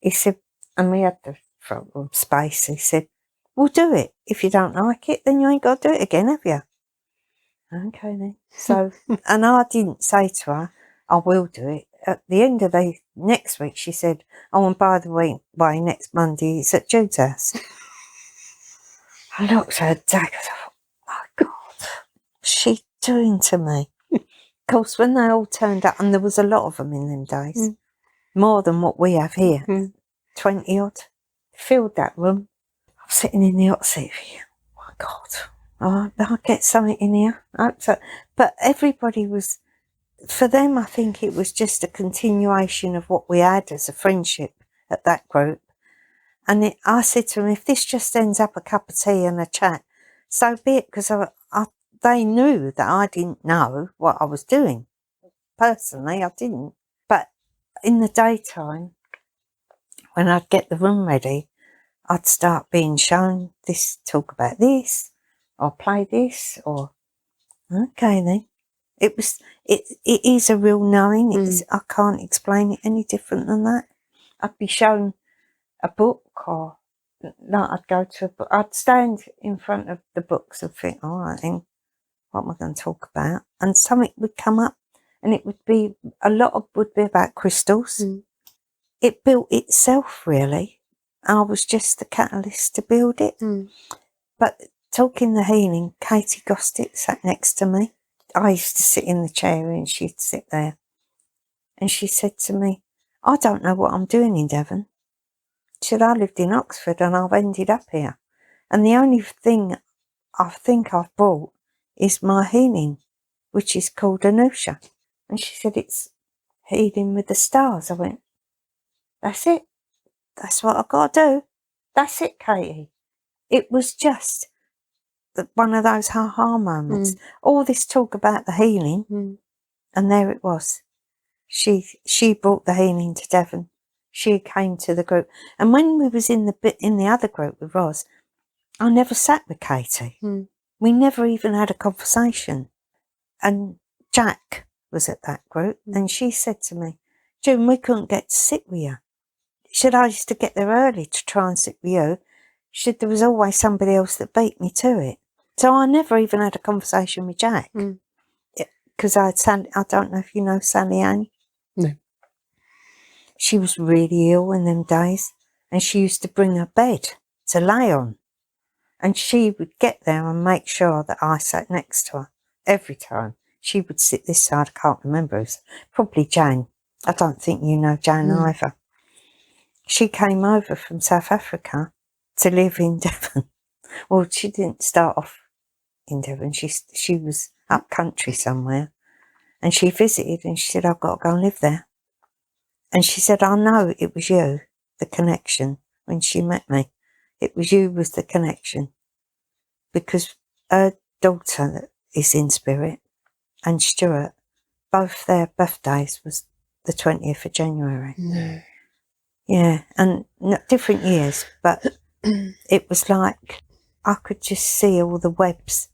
He said, and we had the front room space. He said, well, do it. If you don't like it, then you ain't got to do it again, have you? Okay, then. So, and I didn't say to her, I will do it. At the end of the next week, she said, oh, and by the way, next Monday, it's at Jude's house. I looked at her dad, I thought, my God, what's she doing to me? Of course, when they all turned up, and there was a lot of them in them days, more than what we have here, 20 odd, filled that room. I'm sitting in the hot seat for you. My God, I'll get something in here. But everybody was, for them, I think it was just a continuation of what we had as a friendship at that group. And I said to him, if this just ends up a cup of tea and a chat, so be it, because they knew that I didn't know what I was doing. Personally, I didn't. But in the daytime, when I'd get the room ready, I'd start being shown this, talk about this, or play this, or, okay then. It is a real knowing. I can't explain it any different than that. I'd be shown a book, or like I'd go to a book. I'd stand in front of the books and think, all right then, what am I going to talk about? And something would come up, and it would be, would be about crystals. It built itself, really. I was just the catalyst to build it. But talking the healing, Katie Gostick sat next to me. I used to sit in the chair and she'd sit there. And she said to me, I don't know what I'm doing in Devon. She said, I lived in Oxford and I've ended up here. And the only thing I think I've brought is my healing, which is called Anusha. And she said, it's healing with the stars. I went, that's it. That's what I've got to do. That's it, Katie. It was just one of those ha-ha moments. All this talk about the healing, and there it was. She brought the healing to Devon. She came to the group. And when we was in the other group with Roz, I never sat with Katie. We never even had a conversation. And Jack was at that group, and she said to me, June, we couldn't get to sit with you. She said, I used to get there early to try and sit with you. She said, there was always somebody else that beat me to it. So I never even had a conversation with Jack. Because I don't know if you know Sally Ann. No. She was really ill in them days, and she used to bring her bed to lay on. And she would get there and make sure that I sat next to her every time. She would sit this side, I can't remember. It was probably Jane. I don't think you know Jane either. She came over from South Africa to live in Devon. Well, she didn't start off in Devon. She was up country somewhere. And she visited and she said, I've got to go and live there. And she said, I know it was you, the connection, when she met me. It was you was the connection. Because her daughter is in spirit and Stuart, both their birthdays was the 20th of January. No. Yeah, and different years, but it was like I could just see all the webs,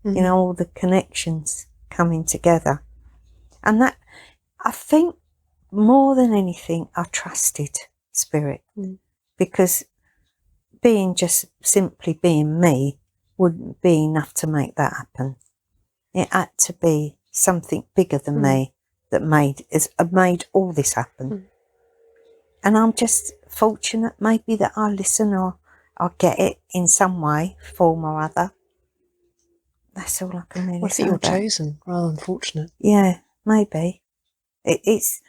you know, all the connections coming together. And that, I think, more than anything, I trusted spirit, because simply being me wouldn't be enough to make that happen. It had to be something bigger than me that made all this happen. And I'm just fortunate maybe that I listen or I get it in some way, form or other. That's all I can really say. You're chosen rather than fortunate. Yeah, maybe. It's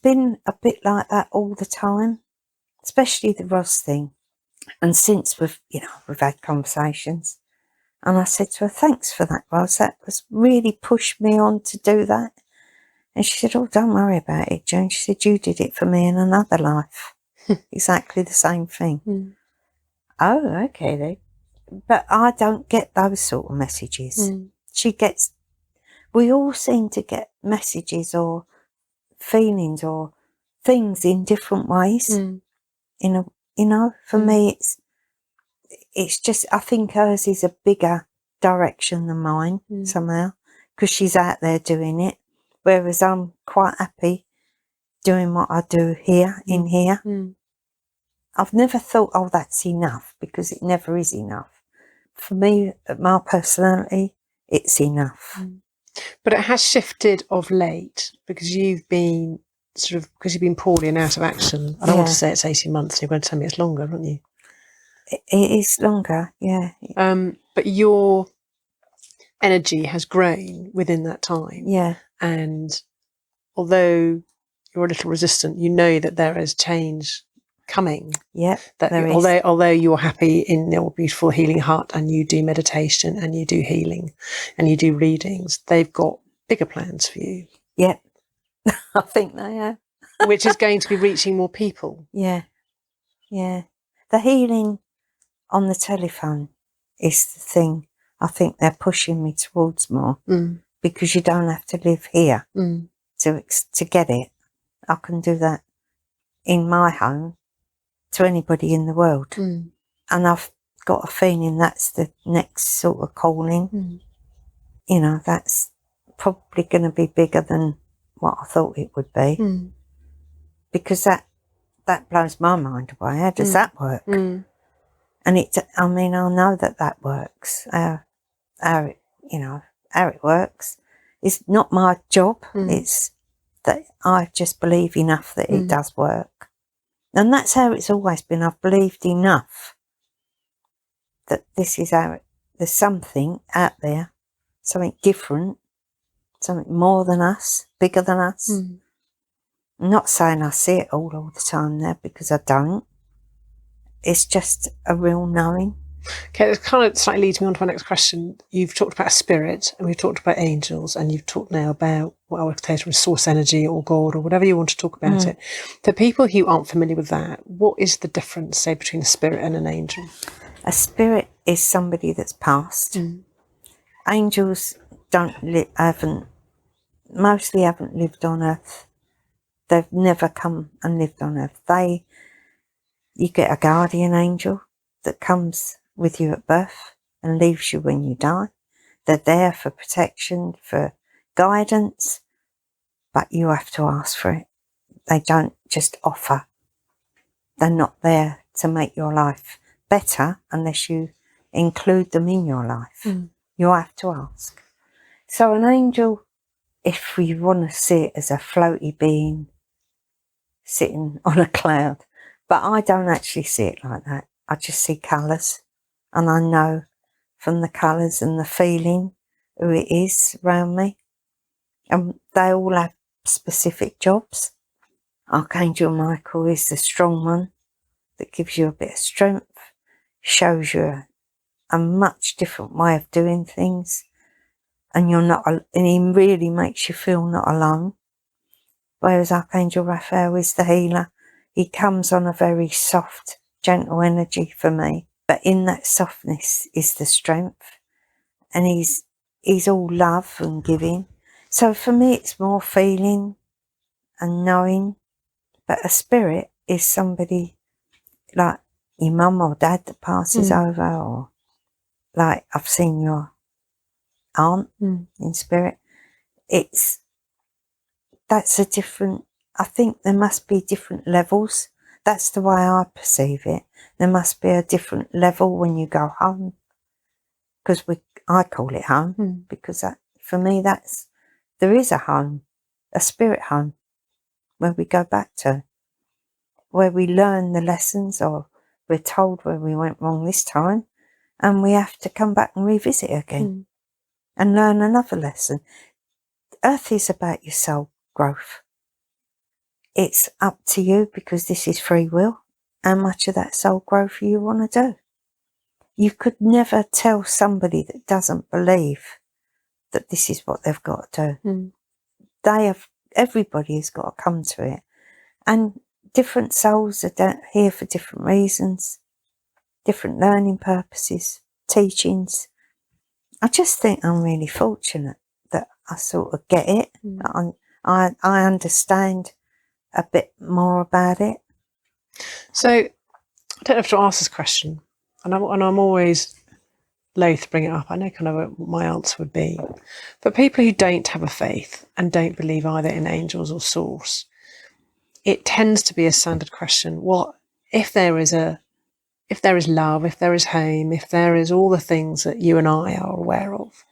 been a bit like that all the time, especially the Ross thing. And since we've had conversations, and I said to her, thanks for that, Ross. That was really pushed me on to do that. And she said, oh, don't worry about it, June. She said, you did it for me in another life. Exactly the same thing. Oh, okay then. But I don't get those sort of messages. We all seem to get messages or feelings or things in different ways. For me, it's just, I think hers is a bigger direction than mine somehow, because she's out there doing it. Whereas I'm quite happy doing what I do here, in here. I've never thought, oh, that's enough, because it never is enough. For me, my personality, it's enough. But it has shifted of late, because you've been poorly and out of action. I don't want to say it's 18 months. You're going to tell me it's longer, aren't you? It is longer, yeah. But your energy has grown within that time. Yeah. And although you're a little resistant, you know that there is change coming. Yeah. That although you're happy in your beautiful healing heart and you do meditation and you do healing and you do readings, they've got bigger plans for you. Yeah. I think they are. Which is going to be reaching more people. Yeah. Yeah. The healing on the telephone is the thing I think they're pushing me towards more, because you don't have to live here to get it. I can do that in my home to anybody in the world. And I've got a feeling that's the next sort of calling. You know, that's probably going to be bigger than what I thought it would be, because that blows my mind away. How does that work? And I mean, I know that works. How it works. It's not my job. It's that I just believe enough that it does work. And that's how it's always been. I've believed enough that this is how there's something out there, something different, something more than us, bigger than us. I'm not saying I see it all the time now, because I don't. It's just a real knowing. Okay, it kind of slightly leads me on to my next question. You've talked about spirit, and we've talked about angels, and you've talked now about what I would say is source energy or God or whatever you want to talk about it. For people who aren't familiar with that, what is the difference, say, between a spirit and an angel? A spirit is somebody that's passed. Angels mostly haven't lived on earth. They've never come and lived on earth. You get a guardian angel that comes with you at birth and leaves you when you die. They're there for protection, for guidance, but you have to ask for it. They don't just offer. They're not there to make your life better unless you include them in your life. You have to ask. So an angel, if we want to see it as a floaty being sitting on a cloud, but I don't actually see it like that. I just see colours, and I know from the colours and the feeling who it is around me. And they all have specific jobs. Archangel Michael is the strong one that gives you a bit of strength, shows you a much different way of doing things, and he really makes you feel not alone. Whereas Archangel Raphael is the healer. He comes on a very soft, gentle energy for me. But in that softness is the strength. And he's all love and giving. So for me, it's more feeling and knowing. But a spirit is somebody like your mum or dad that passes over, or like I've seen your aunt in spirit. I think there must be different levels. That's the way I perceive it. There must be a different level when you go home. Because I call it home, because for me there is a home, a spirit home, where we go back to, where we learn the lessons, or we're told where we went wrong this time, and we have to come back and revisit again and learn another lesson. Earth is about your soul growth. It's up to you, because this is free will, how much of that soul growth you want to do. You could never tell somebody that doesn't believe that this is what they've got to do. Everybody has got to come to it. And different souls are here for different reasons, different learning purposes, teachings. I just think I'm really fortunate that I sort of get it. I understand a bit more about it. So I don't have to ask this question, and I'm always loath to bring it up. I know kind of what my answer would be. For people who don't have a faith and don't believe either in angels or source, it tends to be a standard question. What if there is love, if there is home, if there is all the things that you and I are aware of,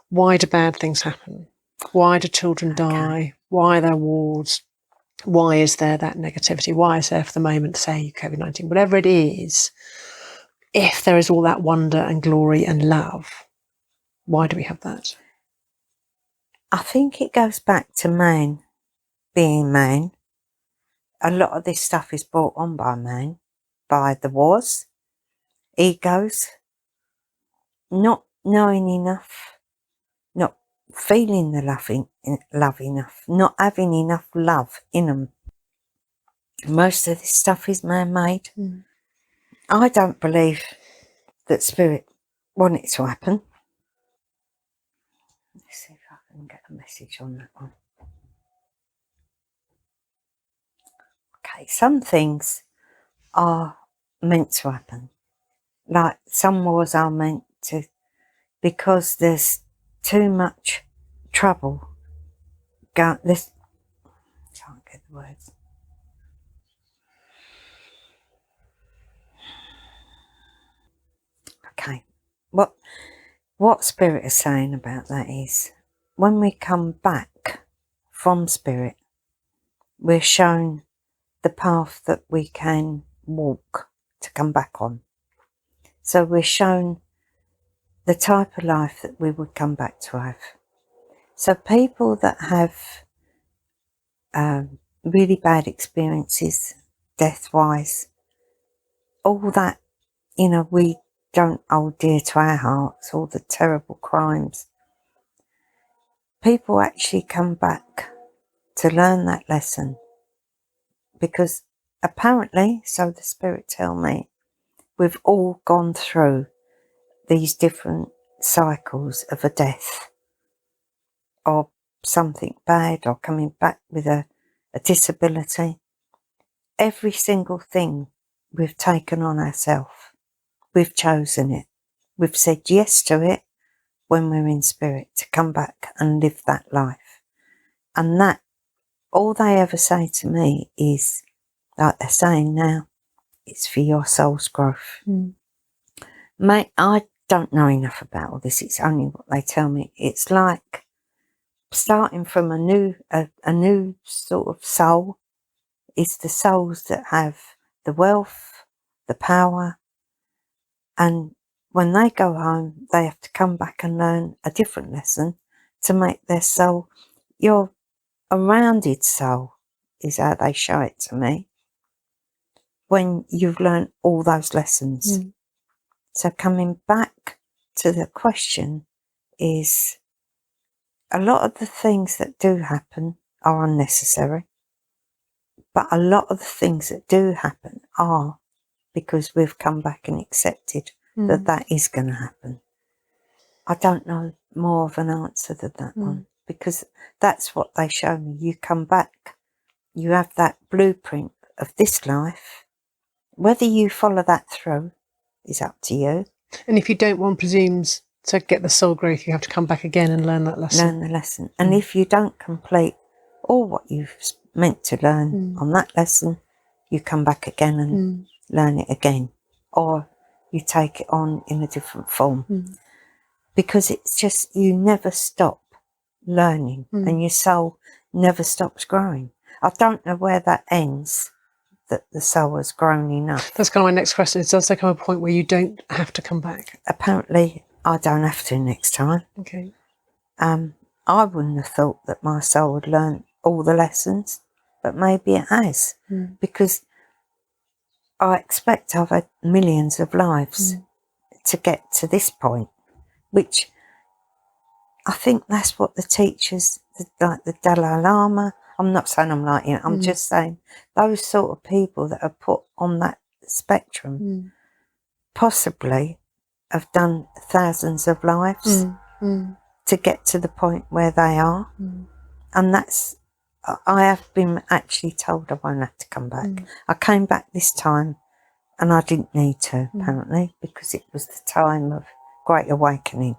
why do bad things happen? Why do children die? Why are there wars? Why is there that negativity? Why is there, for the moment, say COVID-19, whatever it is, if there is all that wonder and glory and love, why do we have that? I think it goes back to man being man. A lot of this stuff is brought on by man, by the wars, egos, not knowing enough, not feeling the love enough, not having enough love in them. Most of this stuff is man-made. I don't believe that spirit want it to happen. Let's see if I can get a message on that one. Okay, some things are meant to happen. Like some wars are meant to, because there's too much trouble. Can't get the words. Okay, what Spirit is saying about that is, when we come back from Spirit, we're shown the path that we can walk to come back on. So we're shown the type of life that we would come back to have. So people that have really bad experiences, death-wise, all that, you know, we don't hold dear to our hearts, all the terrible crimes. People actually come back to learn that lesson, because apparently, so the Spirit tell me, we've all gone through these different cycles of a death, or something bad, or coming back with a disability. Every single thing we've taken on ourselves. We've chosen it. We've said yes to it when we're in spirit, to come back and live that life. And that, all they ever say to me is, like they're saying now, it's for your soul's growth. Mate, I don't know enough about all this. It's only what they tell me. It's like starting from a new sort of soul. It's the souls that have the wealth, the power, and when they go home, they have to come back and learn a different lesson to make their soul, your a rounded soul, is how they show it to me, when you've learned all those lessons. So coming back to the question is, a lot of the things that do happen are unnecessary, but a lot of the things that do happen are because we've come back and accepted that is going to happen. I don't know more of an answer than that one, because that's what they show me. You come back, you have that blueprint of this life. Whether you follow that through is up to you. And if you don't, one presumes, to get the soul growth, you have to come back again and learn that lesson. Learn the lesson. And if you don't complete all what you've meant to learn on that lesson, you come back again and learn it again. Or you take it on in a different form. Because it's just, you never stop learning and your soul never stops growing. I don't know where that ends, that the soul has grown enough. That's kind of my next question. Does there come a point where you don't have to come back? Apparently, I don't have to next time. Okay. I wouldn't have thought that my soul would learn all the lessons, but maybe it has. Because I expect I've had millions of lives to get to this point, which I think that's what the teachers, like the Dalai Lama, I'm not saying I'm like him, I'm just saying those sort of people that are put on that spectrum possibly have done thousands of lives to get to the point where they are. And that's, I have been actually told I won't have to come back. I came back this time and I didn't need to, apparently, because it was the time of great awakening.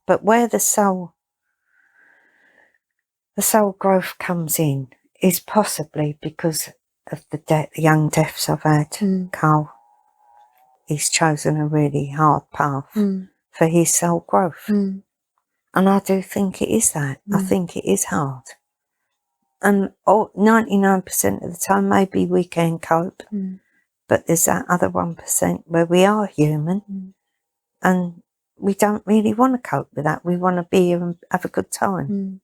But where the soul growth comes in is possibly because of the young deaths I've had. Carl, he's chosen a really hard path for his soul growth. And I do think it is that. I think it is hard. And 99% of the time, maybe we can cope. But there's that other 1% where we are human and we don't really want to cope with that. We want to be here and have a good time.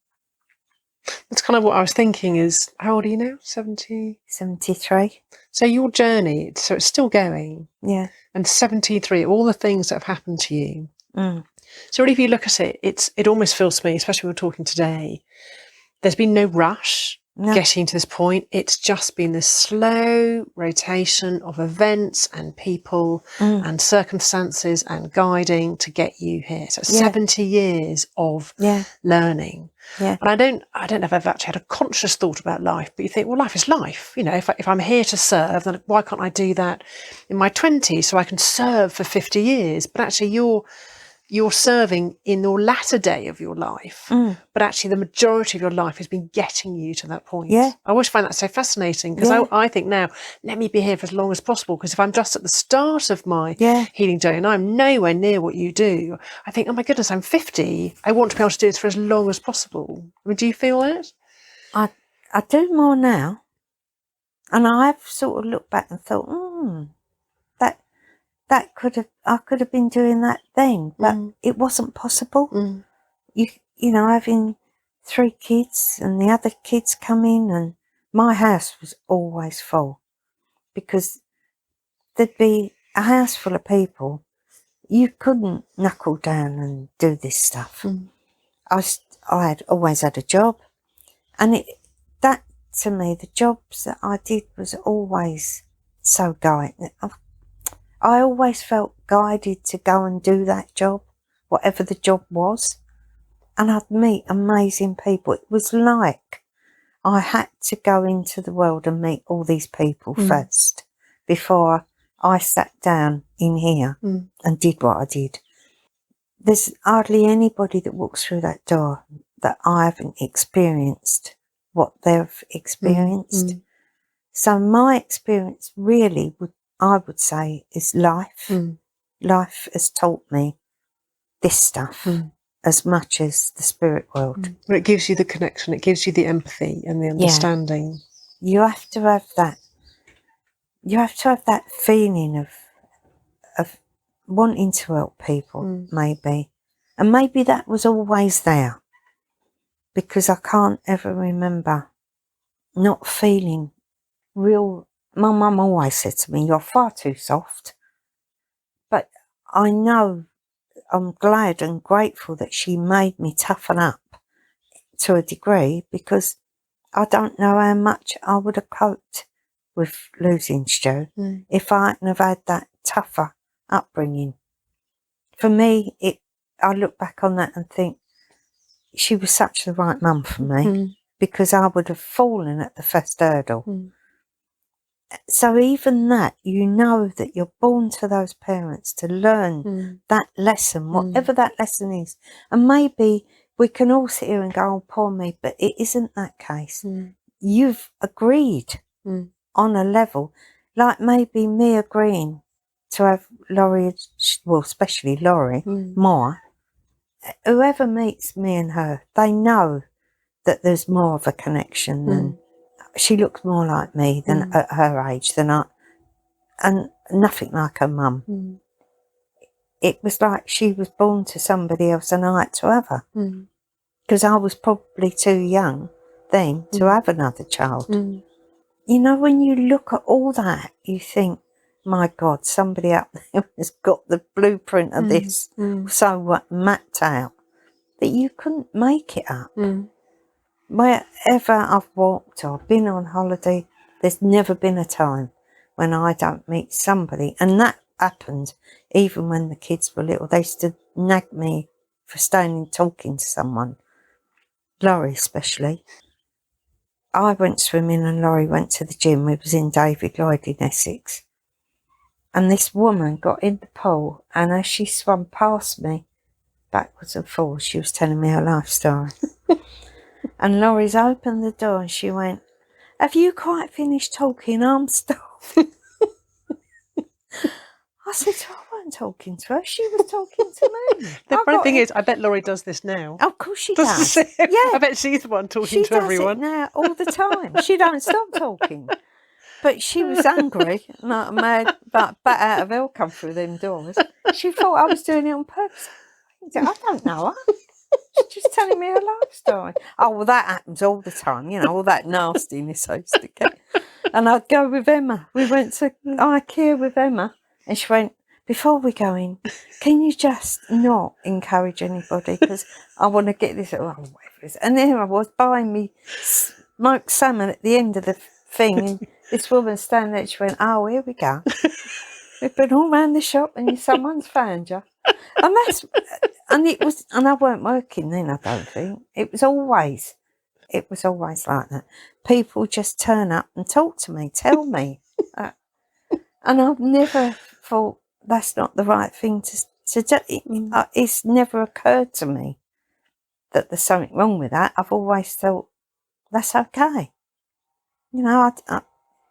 That's kind of what I was thinking is, how old are you now? 70? 73. So your journey, so it's still going. Yeah. And 73, all the things that have happened to you. So really, if you look at it, it almost feels to me, especially when we're talking today, there's been no rush. getting to this point. It's just been this slow rotation of events and people and circumstances and guiding to get you here. So 70 years of learning. Yeah. And I don't know if I've actually had a conscious thought about life, but you think, well, life is life. You know, if I'm here to serve, then why can't I do that in my 20s so I can serve for 50 years? But actually you're serving in your latter day of your life, but actually the majority of your life has been getting you to that point. Yeah. I always find that so fascinating because I think now, let me be here for as long as possible, because if I'm just at the start of my healing journey and I'm nowhere near what you do, I think, oh my goodness, I'm 50. I want to be able to do this for as long as possible. I mean, do you feel it? I do more now. And I've sort of looked back and thought, I could have been doing that then, but it wasn't possible. You know, having 3 kids and the other kids come in, and my house was always full because there'd be a house full of people. You couldn't knuckle down and do this stuff. I had always had a job, and that to me, the jobs that I did was always so guided. I always felt guided to go and do that job, whatever the job was. And I'd meet amazing people. It was like I had to go into the world and meet all these people first before I sat down in here and did what I did. There's hardly anybody that walks through that door that I haven't experienced what they've experienced. So my experience really I would say is life. Life has taught me this stuff as much as the spirit world. Well, it gives you the connection, it gives you the empathy and the understanding. You have to have that. You have to have that feeling of wanting to help people, maybe. And maybe that was always there, because I can't ever remember not feeling real. My mum always said to me, "You're far too soft." But I know, I'm glad and grateful that she made me toughen up to a degree, because I don't know how much I would have coped with losing Stu if I hadn't have had that tougher upbringing. For me, I look back on that and think she was such the right mum for me, because I would have fallen at the first hurdle. So even that, you know that you're born to those parents to learn that lesson, whatever that lesson is. And maybe we can all sit here and go, "Oh, poor me," but it isn't that case. You've agreed on a level, like maybe me agreeing to have Laurie, well, especially Laurie, more. Whoever meets me and her, they know that there's more of a connection than she looks more like me than at her age than and nothing like her mum. It was like she was born to somebody else and I had to have her, because I was probably too young then to have another child. You know, when you look at all that, you think, my God, somebody up there has got the blueprint of this so mapped out that you couldn't make it up. Wherever I've walked or been on holiday, there's never been a time when I don't meet somebody. And that happened even when the kids were little. They used to nag me for staying and talking to someone, Laurie especially. I went swimming and Laurie went to the gym. We was in David Lloyd in Essex. And this woman got in the pool, and as she swam past me, backwards and forwards, she was telling me her life story. And Laurie's opened the door and she went, "Have you quite finished talking? I'm starving." I said, "I wasn't talking to her. She was talking to me." The funny thing is, I bet Laurie does this now. Of course she does. Yeah. Yeah. I bet she's the one talking to everyone. She does it now all the time. She don't stop talking. But she was angry, like mad, but bat out of hell come through them doors. She thought I was doing it on purpose. I don't know her. She's just telling me her life story. Oh, well, that happens all the time, you know, all that nastiness I used to get. And I'd go with Emma. We went to IKEA with Emma, and she went, "Before we go in, can you just not encourage anybody, because I want to get this," oh, whatever it is. And there I was buying me smoked salmon at the end of the thing, and this woman standing there, she went, "Oh, here we go. We've been all round the shop and someone's found you." And I weren't working then, I don't think. It was always like that. People just turn up and talk to me, tell me. And I've never thought that's not the right thing to do. It's never occurred to me that there's something wrong with that. I've always thought that's okay. You know,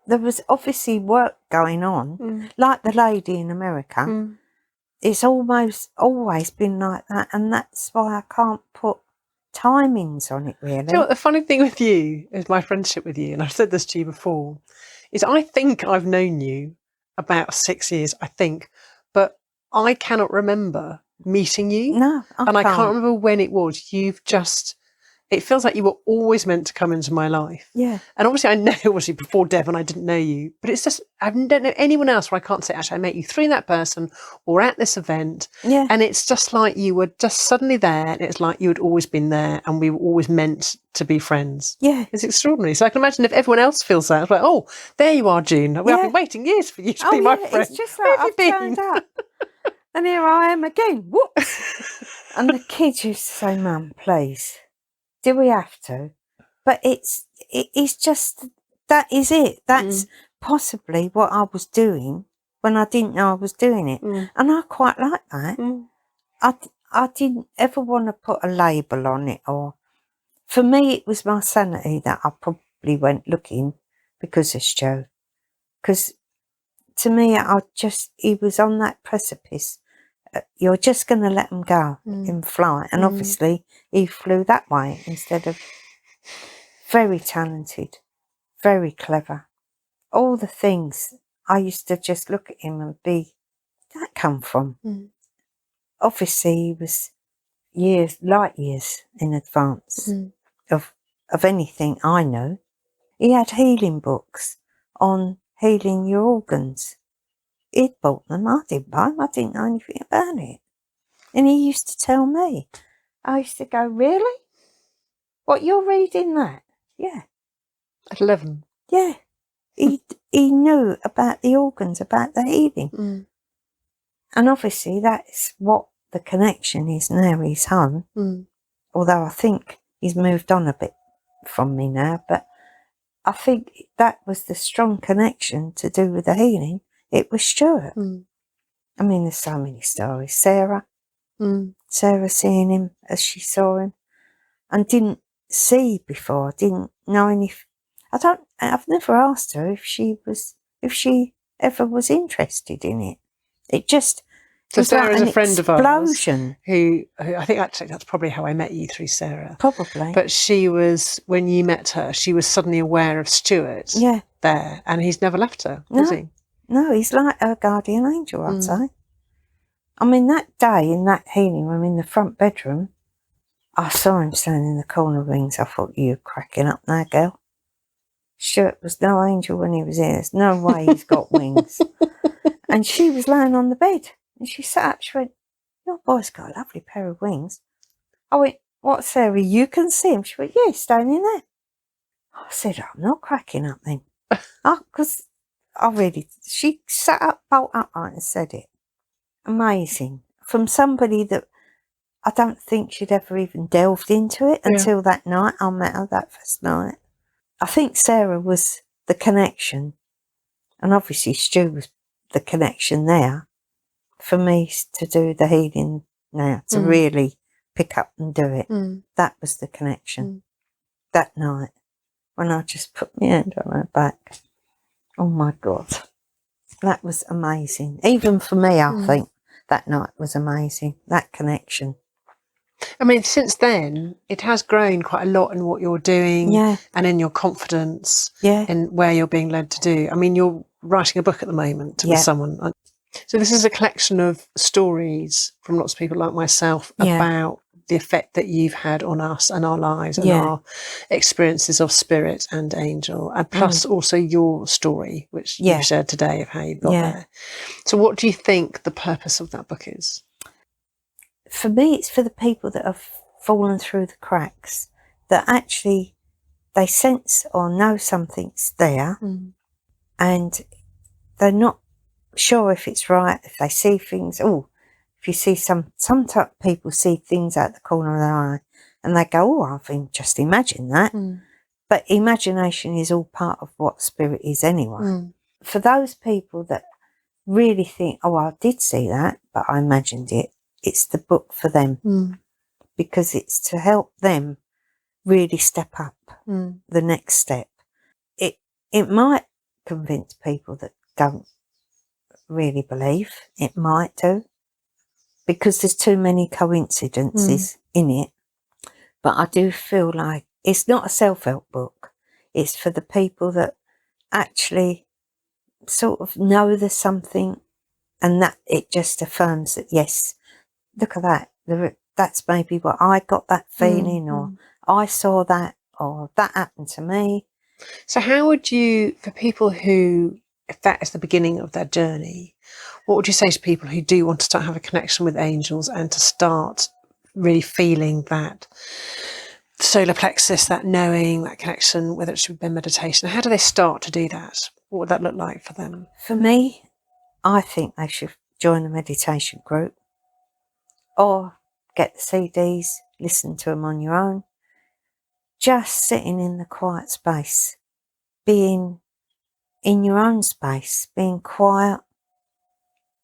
there was obviously work going on, like the lady in America. It's almost always been like that, and that's why I can't put timings on it, really. Do you know what the funny thing with you is, my friendship with you, and I've said this to you before, is I think I've known you about 6 years, I think, but I cannot remember meeting you. No, I can't remember when it was. It feels like you were always meant to come into my life. Yeah. And obviously I know, obviously before Devon, I didn't know you, but it's just, I don't know anyone else where I can't say, actually, I met you through that person or at this event. Yeah. And it's just like you were just suddenly there, and it's like you had always been there, and we were always meant to be friends. Yeah. It's extraordinary. So I can imagine if everyone else feels that, it's like, oh, there you are, June. I've been waiting years for you to be my friend. It's just like I've turned up. And here I am again. Whoops. And the kids used to say, "Mum, please, do we have to?" But it's just, that is it. That's possibly what I was doing when I didn't know I was doing it. And I quite like that. I didn't ever want to put a label on it, or for me it was my sanity that I probably went looking because of Stu. Because to me, he was on that precipice. You're just going to let him go in flight. And obviously he flew that way instead of. Very talented, very clever. All the things, I used to just look at him and be, "Where'd that come from?" Obviously he was light years in advance of anything I know. He had healing books on healing your organs. He'd bought them. I didn't buy them. I didn't know anything about it. And he used to tell me. I used to go, "Really? What, you're reading that?" Yeah. At 11. Yeah. He knew about the organs, about the healing. And obviously that's what the connection is now. He's home. Although I think he's moved on a bit from me now. But I think that was the strong connection to do with the healing. It was Stuart. I mean, there's so many stories. Sarah seeing him as she saw him and didn't see before, didn't know any. I've never asked her if she ever was interested in it. It just. So Sarah's like a friend of ours who I think actually that's probably how I met you, through Sarah. Probably. But she was, when you met her, she was suddenly aware of Stuart there, and he's never left her, has he? No, he's like her guardian angel, I'd say. I mean, that day in that healing room in the front bedroom, I saw him standing in the corner rings. I thought, "You're cracking up now, girl. Stuart was no angel when he was here. There's no way he's got wings." And she was laying on the bed. And she sat up, she went, "Your boy's got a lovely pair of wings." I went, "What, Sarah, you can see him?" She went, "Yeah, he's standing there." I said, "I'm not cracking up then." Because she sat up, bolt upright and said it. Amazing. From somebody that I don't think she'd ever even delved into it until that night. I met her that first night. I think Sarah was the connection. And obviously Stu was the connection there for me to do the healing now, to really pick up and do it. That was the connection. That night when I just put my hand on her back. Oh my God. That was amazing. Even for me, I think that night was amazing. That connection. I mean, since then, it has grown quite a lot in what you're doing and in your confidence and where you're being led to do. I mean, you're writing a book at the moment with someone. So this is a collection of stories from lots of people like myself about the effect that you've had on us and our lives and our experiences of spirit and angel, and plus also your story, which you shared today, of how you got there. So what do you think the purpose of that book is? For me, it's for the people that have fallen through the cracks, that actually they sense or know something's there, and they're not sure if it's right, if they see things. Oh, if you see some type of people see things out the corner of their eye and they go, oh, I've just imagined that. But imagination is all part of what spirit is anyway. For those people that really think, oh, I did see that, but I imagined it, it's the book for them, because it's to help them really step up the next step. It might convince people that don't really believe. It might do, because there's too many coincidences in it. But I do feel like it's not a self-help book. It's for the people that actually sort of know there's something, and that it just affirms that, yes, look at that. That's maybe what I got, that feeling, or I saw that, or that happened to me. So how would you, for people who, if that is the beginning of their journey, what would you say to people who do want to start have a connection with angels and to start really feeling that solar plexus, that knowing, that connection, whether it should be meditation? How do they start to do that? What would that look like for them? For me, I think they should join a meditation group, or get the CDs, listen to them on your own. Just sitting in the quiet space, being in your own space, being quiet,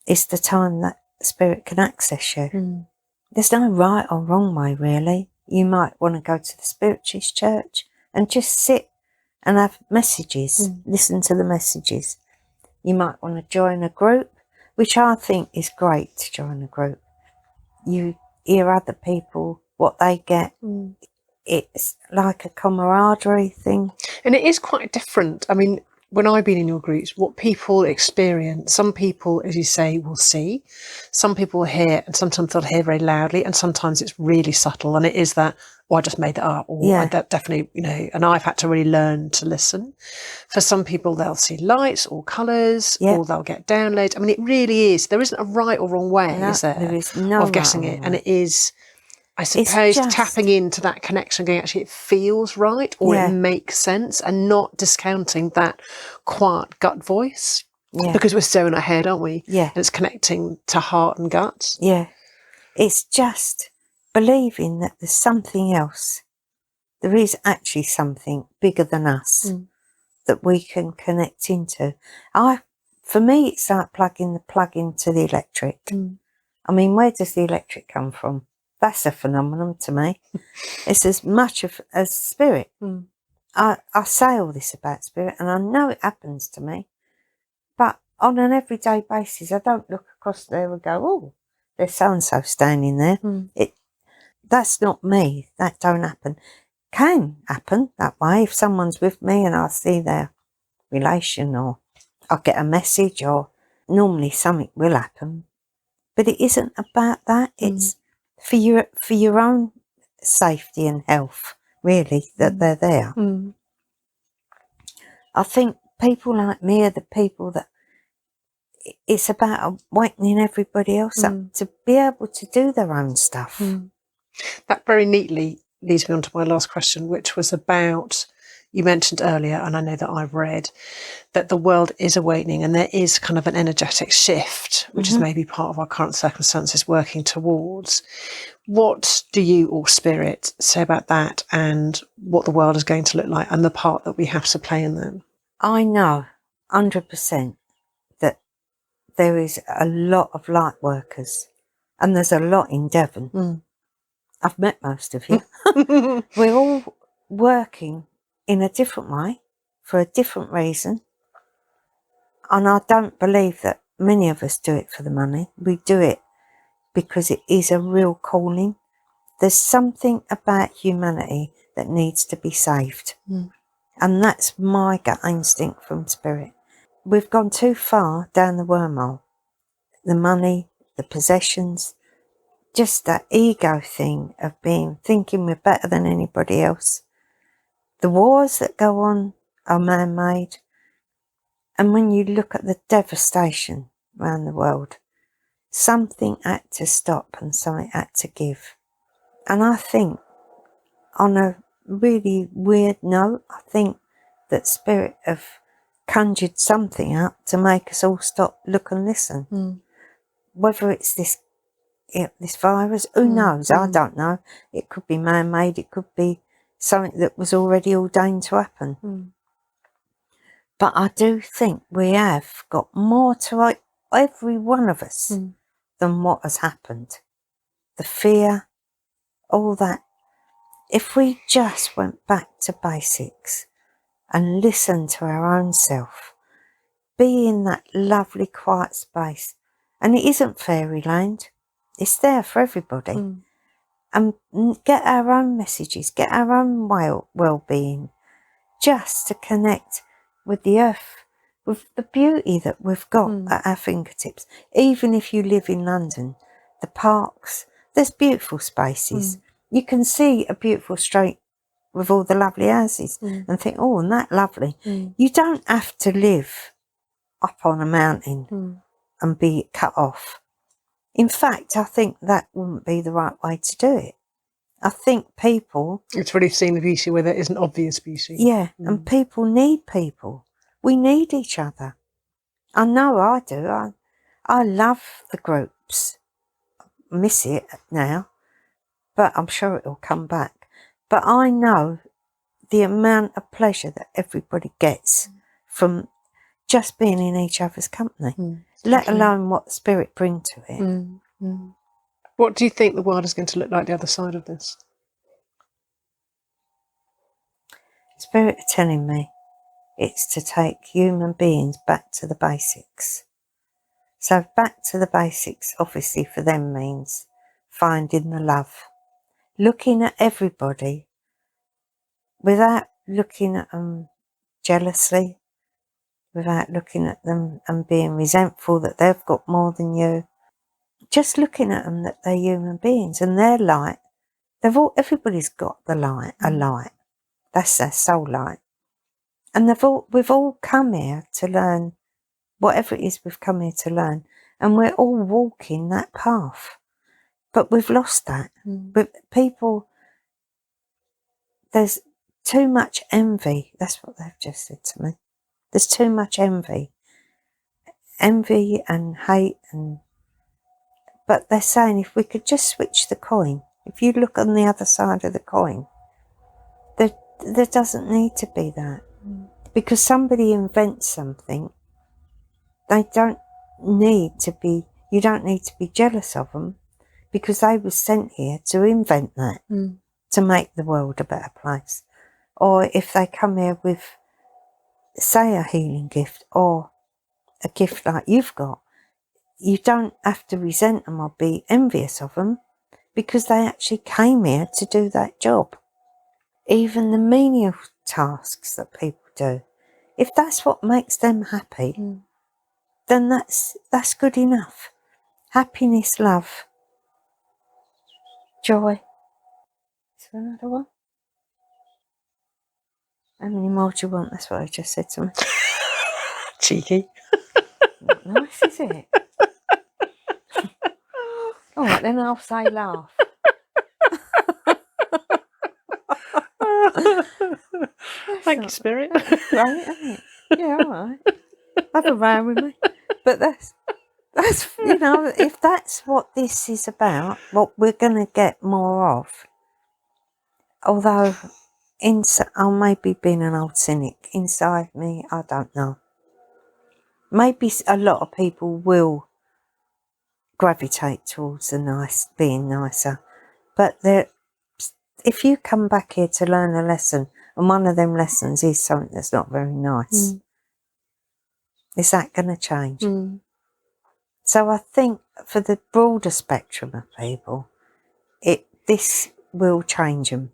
is the time that spirit can access you. There's no right or wrong way, really. You might want to go to the Spiritist church and just sit and have messages, listen to the messages. You might want to join a group, which I think is great to join a group. You hear other people, what they get. It's like a camaraderie thing. And it is quite different. I mean, when I've been in your groups, what people experience, some people, as you say, will see, some people will hear, and sometimes they'll hear very loudly, and sometimes it's really subtle, and it is that, oh, I just made that up, or that definitely, and I've had to really learn to listen. For some people, they'll see lights or colours, or they'll get downloads. I mean, it really is, there isn't a right or wrong way, is there? There is no of getting right it, and it is, I suppose, tapping into that connection, going, actually, it feels right, or it makes sense, and not discounting that quiet gut voice, because we're so in our head, aren't we? Yeah. And it's connecting to heart and gut. Yeah. It's just believing that there's something else. There is actually something bigger than us that we can connect into. For me, it's like plugging the plug into the electric. I mean, where does the electric come from? That's a phenomenon to me. It's as much as spirit. I say all this about spirit, and I know it happens to me. But on an everyday basis, I don't look across there and go, oh, there's so-and-so standing there. That's not me. That don't happen. Can happen that way if someone's with me and I see their relation, or I get a message, or normally something will happen. But it isn't about that. It's for your own safety and health, really, that they're there. I think people like me are the people that it's about awakening everybody else up to be able to do their own stuff. That very neatly leads me on to my last question, which was about, you mentioned earlier, and I know that I've read, that the world is awakening and there is kind of an energetic shift, which is maybe part of our current circumstances working towards. What do you, or spirit, say about that, and what the world is going to look like, and the part that we have to play in them? I know 100% that there is a lot of light workers, and there's a lot in Devon. I've met most of you. We're all working in a different way, for a different reason. And I don't believe that many of us do it for the money. We do it because it is a real calling. There's something about humanity that needs to be saved. And that's my gut instinct from spirit. We've gone too far down the wormhole. The money, the possessions, just that ego thing of thinking we're better than anybody else. The wars that go on are man-made. And when you look at the devastation around the world, something had to stop and something had to give. And I think on a really weird note, I think that Spirit have conjured something up to make us all stop, look and listen. Whether it's this virus, who knows? I don't know. It could be man-made. It could be something that was already ordained to happen. But I do think we have got more to every one of us than what has happened. The fear, all that. If we just went back to basics and listened to our own self, be in that lovely quiet space, and it isn't fairyland, it's there for everybody, and get our own messages, get our own well-being, just to connect with the earth, with the beauty that we've got at our fingertips. Even if you live in London, the parks, there's beautiful spaces. You can see a beautiful street with all the lovely houses and think, oh, isn't that lovely? You don't have to live up on a mountain and be cut off. In fact, I think that wouldn't be the right way to do it. I think people... It's really seeing the beauty where there isn't obvious beauty. Yeah, and people need people. We need each other. I know I do. I love the groups. Miss it now, but I'm sure it'll come back. But I know the amount of pleasure that everybody gets from just being in each other's company, let alone what the Spirit bring to it. What do you think the world is going to look like the other side of this? Spirit are telling me it's to take human beings back to the basics. So back to the basics, obviously, for them means finding the love. Looking at everybody without looking at them jealously, without looking at them and being resentful that they've got more than you. Just looking at them that they're human beings and their light. Everybody's got the light, a light. That's their soul light. And we've all come here to learn whatever it is we've come here to learn. And we're all walking that path. But we've lost that. But people, there's too much envy. That's what they've just said to me. There's too much envy. Envy and hate. But they're saying if we could just switch the coin, if you look on the other side of the coin, there doesn't need to be that. Because somebody invents something, you don't need to be jealous of them, because they were sent here to invent that, to make the world a better place. Or if they come here with, say, a healing gift or a gift like you've got, you don't have to resent them or be envious of them, because they actually came here to do that job. Even the menial tasks that people do, if that's what makes them happy, then that's good enough. Happiness, love, joy. Is there another one? How many more do you want? That's what I just said to me. Cheeky. Not nice, is it? All right, then I'll say laugh. Thank you, Spirit. Great, isn't it? Yeah, all right. Have a row with me. But that's if that's what this is about, what we're going to get more of. Although, I may be being an old cynic. Inside me, I don't know. Maybe a lot of people will gravitate towards being nicer. But if you come back here to learn a lesson, and one of them lessons is something that's not very nice, is that going to change? So I think for the broader spectrum of people, this will change them,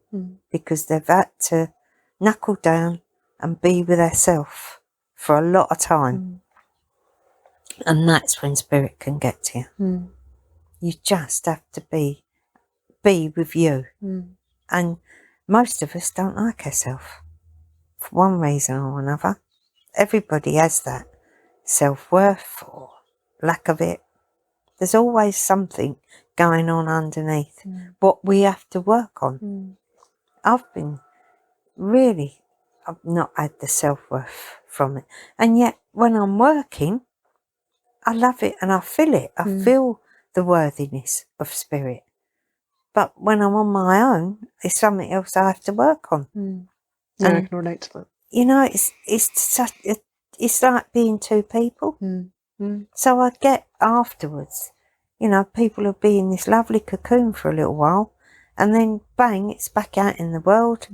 because they've had to knuckle down and be with themselves for a lot of time. And that's when Spirit can get to you. You just have to be with you. And most of us don't like ourselves, for one reason or another. Everybody has that self-worth or lack of it. There's always something going on underneath what we have to work on. I've been really, I've not had the self-worth from it. And yet, when I'm working, I love it and I feel it. I feel the worthiness of spirit. But when I'm on my own, it's something else I have to work on. Yeah, And, I can relate to that. you know, it's like being two people. So I get afterwards, you know, people will be in this lovely cocoon for a little while, and then bang, it's back out in the world,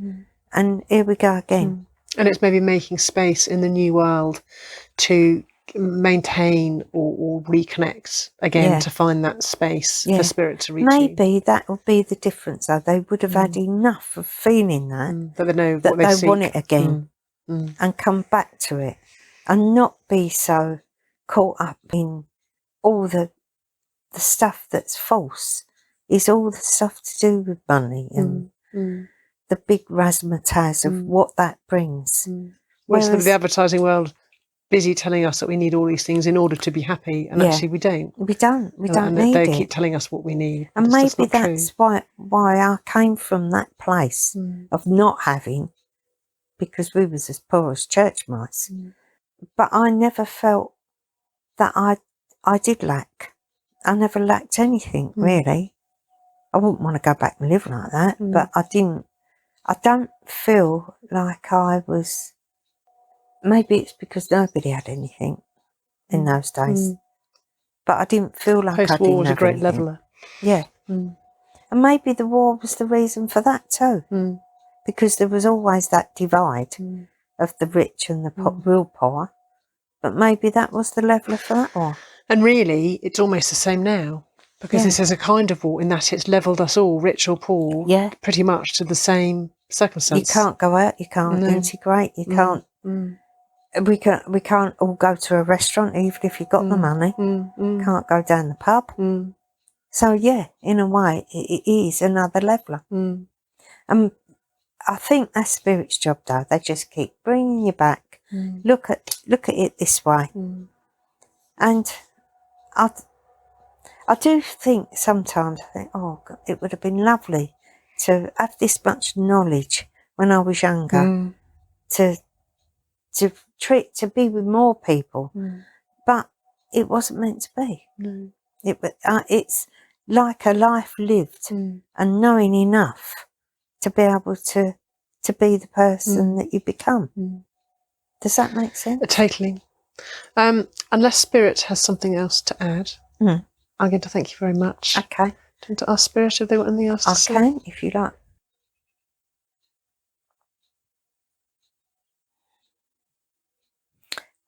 and here we go again. And it's maybe making space in the new world to maintain or reconnect again, to find that space for spirit to reach you. Maybe that will be the difference, though. They would have had enough of feeling that, that they know that what they seek. want it again and come back to it, and not be so caught up in all the stuff that's false. Is all the stuff to do with money and the big razzmatazz of what that brings. Whereas the advertising world busy telling us that we need all these things in order to be happy, and actually we don't. We don't And need they it. keep telling us what we need. And it's maybe that's why I came from that place of not having, because we was as poor as church mice. But I never felt that I did lack. I never lacked anything, really. I wouldn't want to go back and live like that, but I didn't. I don't feel like I was. Maybe it's because nobody had anything in those days. But I didn't feel like I didn't have anything. Post-war was a great leveller. Yeah. And maybe the war was the reason for that too. Because there was always that divide of the rich and the real poor. But maybe that was the leveller for that war. And really, it's almost the same now. Because this is a kind of war in that it's levelled us all, rich or poor, pretty much to the same circumstance. You can't go out, you can't integrate, you can't. We can't all go to a restaurant, even if you've got the money. Can't go down the pub. So yeah, in a way, it is another leveller. And I think that's spirit's job, though. They just keep bringing you back. Look at it this way. And I do think sometimes, oh, God, it would have been lovely to have this much knowledge when I was younger, to be with more people, but it wasn't meant to be. It's like a life lived and knowing enough to be able to be the person that you become. Does that make sense? Totally. Unless Spirit has something else to add, I'm going to thank you very much. Okay. Do you want to ask Spirit if they want anything else to say? Okay, if you like.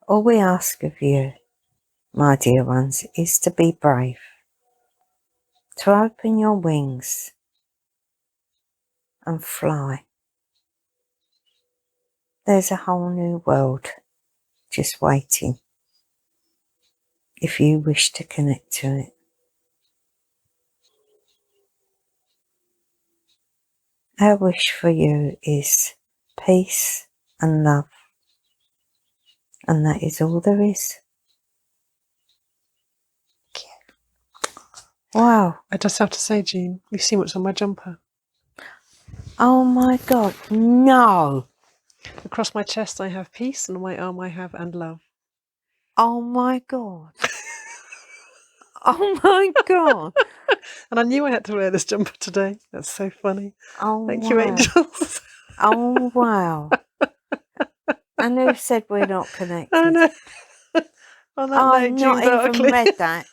All we ask of you, my dear ones, is to be brave, to open your wings and fly. There's a whole new world just waiting if you wish to connect to it. Our wish for you is peace and love, and that is all there is. Wow. I just have to say, June, you've seen what's on my jumper. Oh my God, no. Across my chest I have peace, and on my arm I have and love. Oh my God. Oh my God. And I knew I had to wear this jumper today. That's so funny. Oh, Thank wow. you, angels. Oh, wow. And who said we're not connected? I know. On that I've note, June not even Barclay. read that.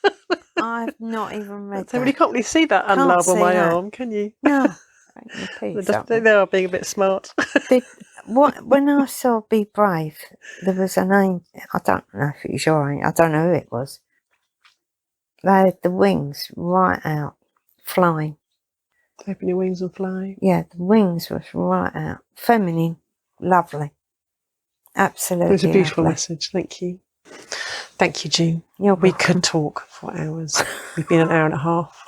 I've not even read So that. you can't really see that and Can't love on see my that. arm, can you? No. They are being a bit smart. When I saw Be Brave, there was a name, I don't know if it was your name, I don't know who it was. They had the wings right out, flying. Open your wings and fly. Yeah, the wings was right out. Feminine, lovely. Absolutely It was a beautiful lovely. message. Thank you. Thank you, June. You're We welcome. could talk for hours. We've been an hour and a half.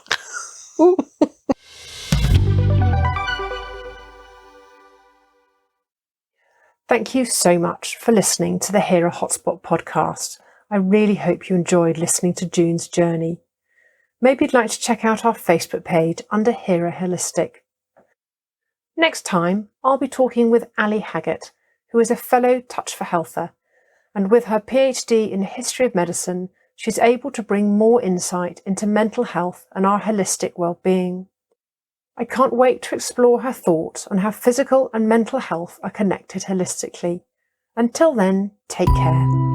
Thank you so much for listening to the Healer Hotspot podcast. I really hope you enjoyed listening to June's journey. Maybe you'd like to check out our Facebook page under Healer Holistic. Next time, I'll be talking with Ali Haggett, who is a fellow Touch for Healther, and with her PhD in History of Medicine, she's able to bring more insight into mental health and our holistic well-being. I can't wait to explore her thoughts on how physical and mental health are connected holistically. Until then, take care.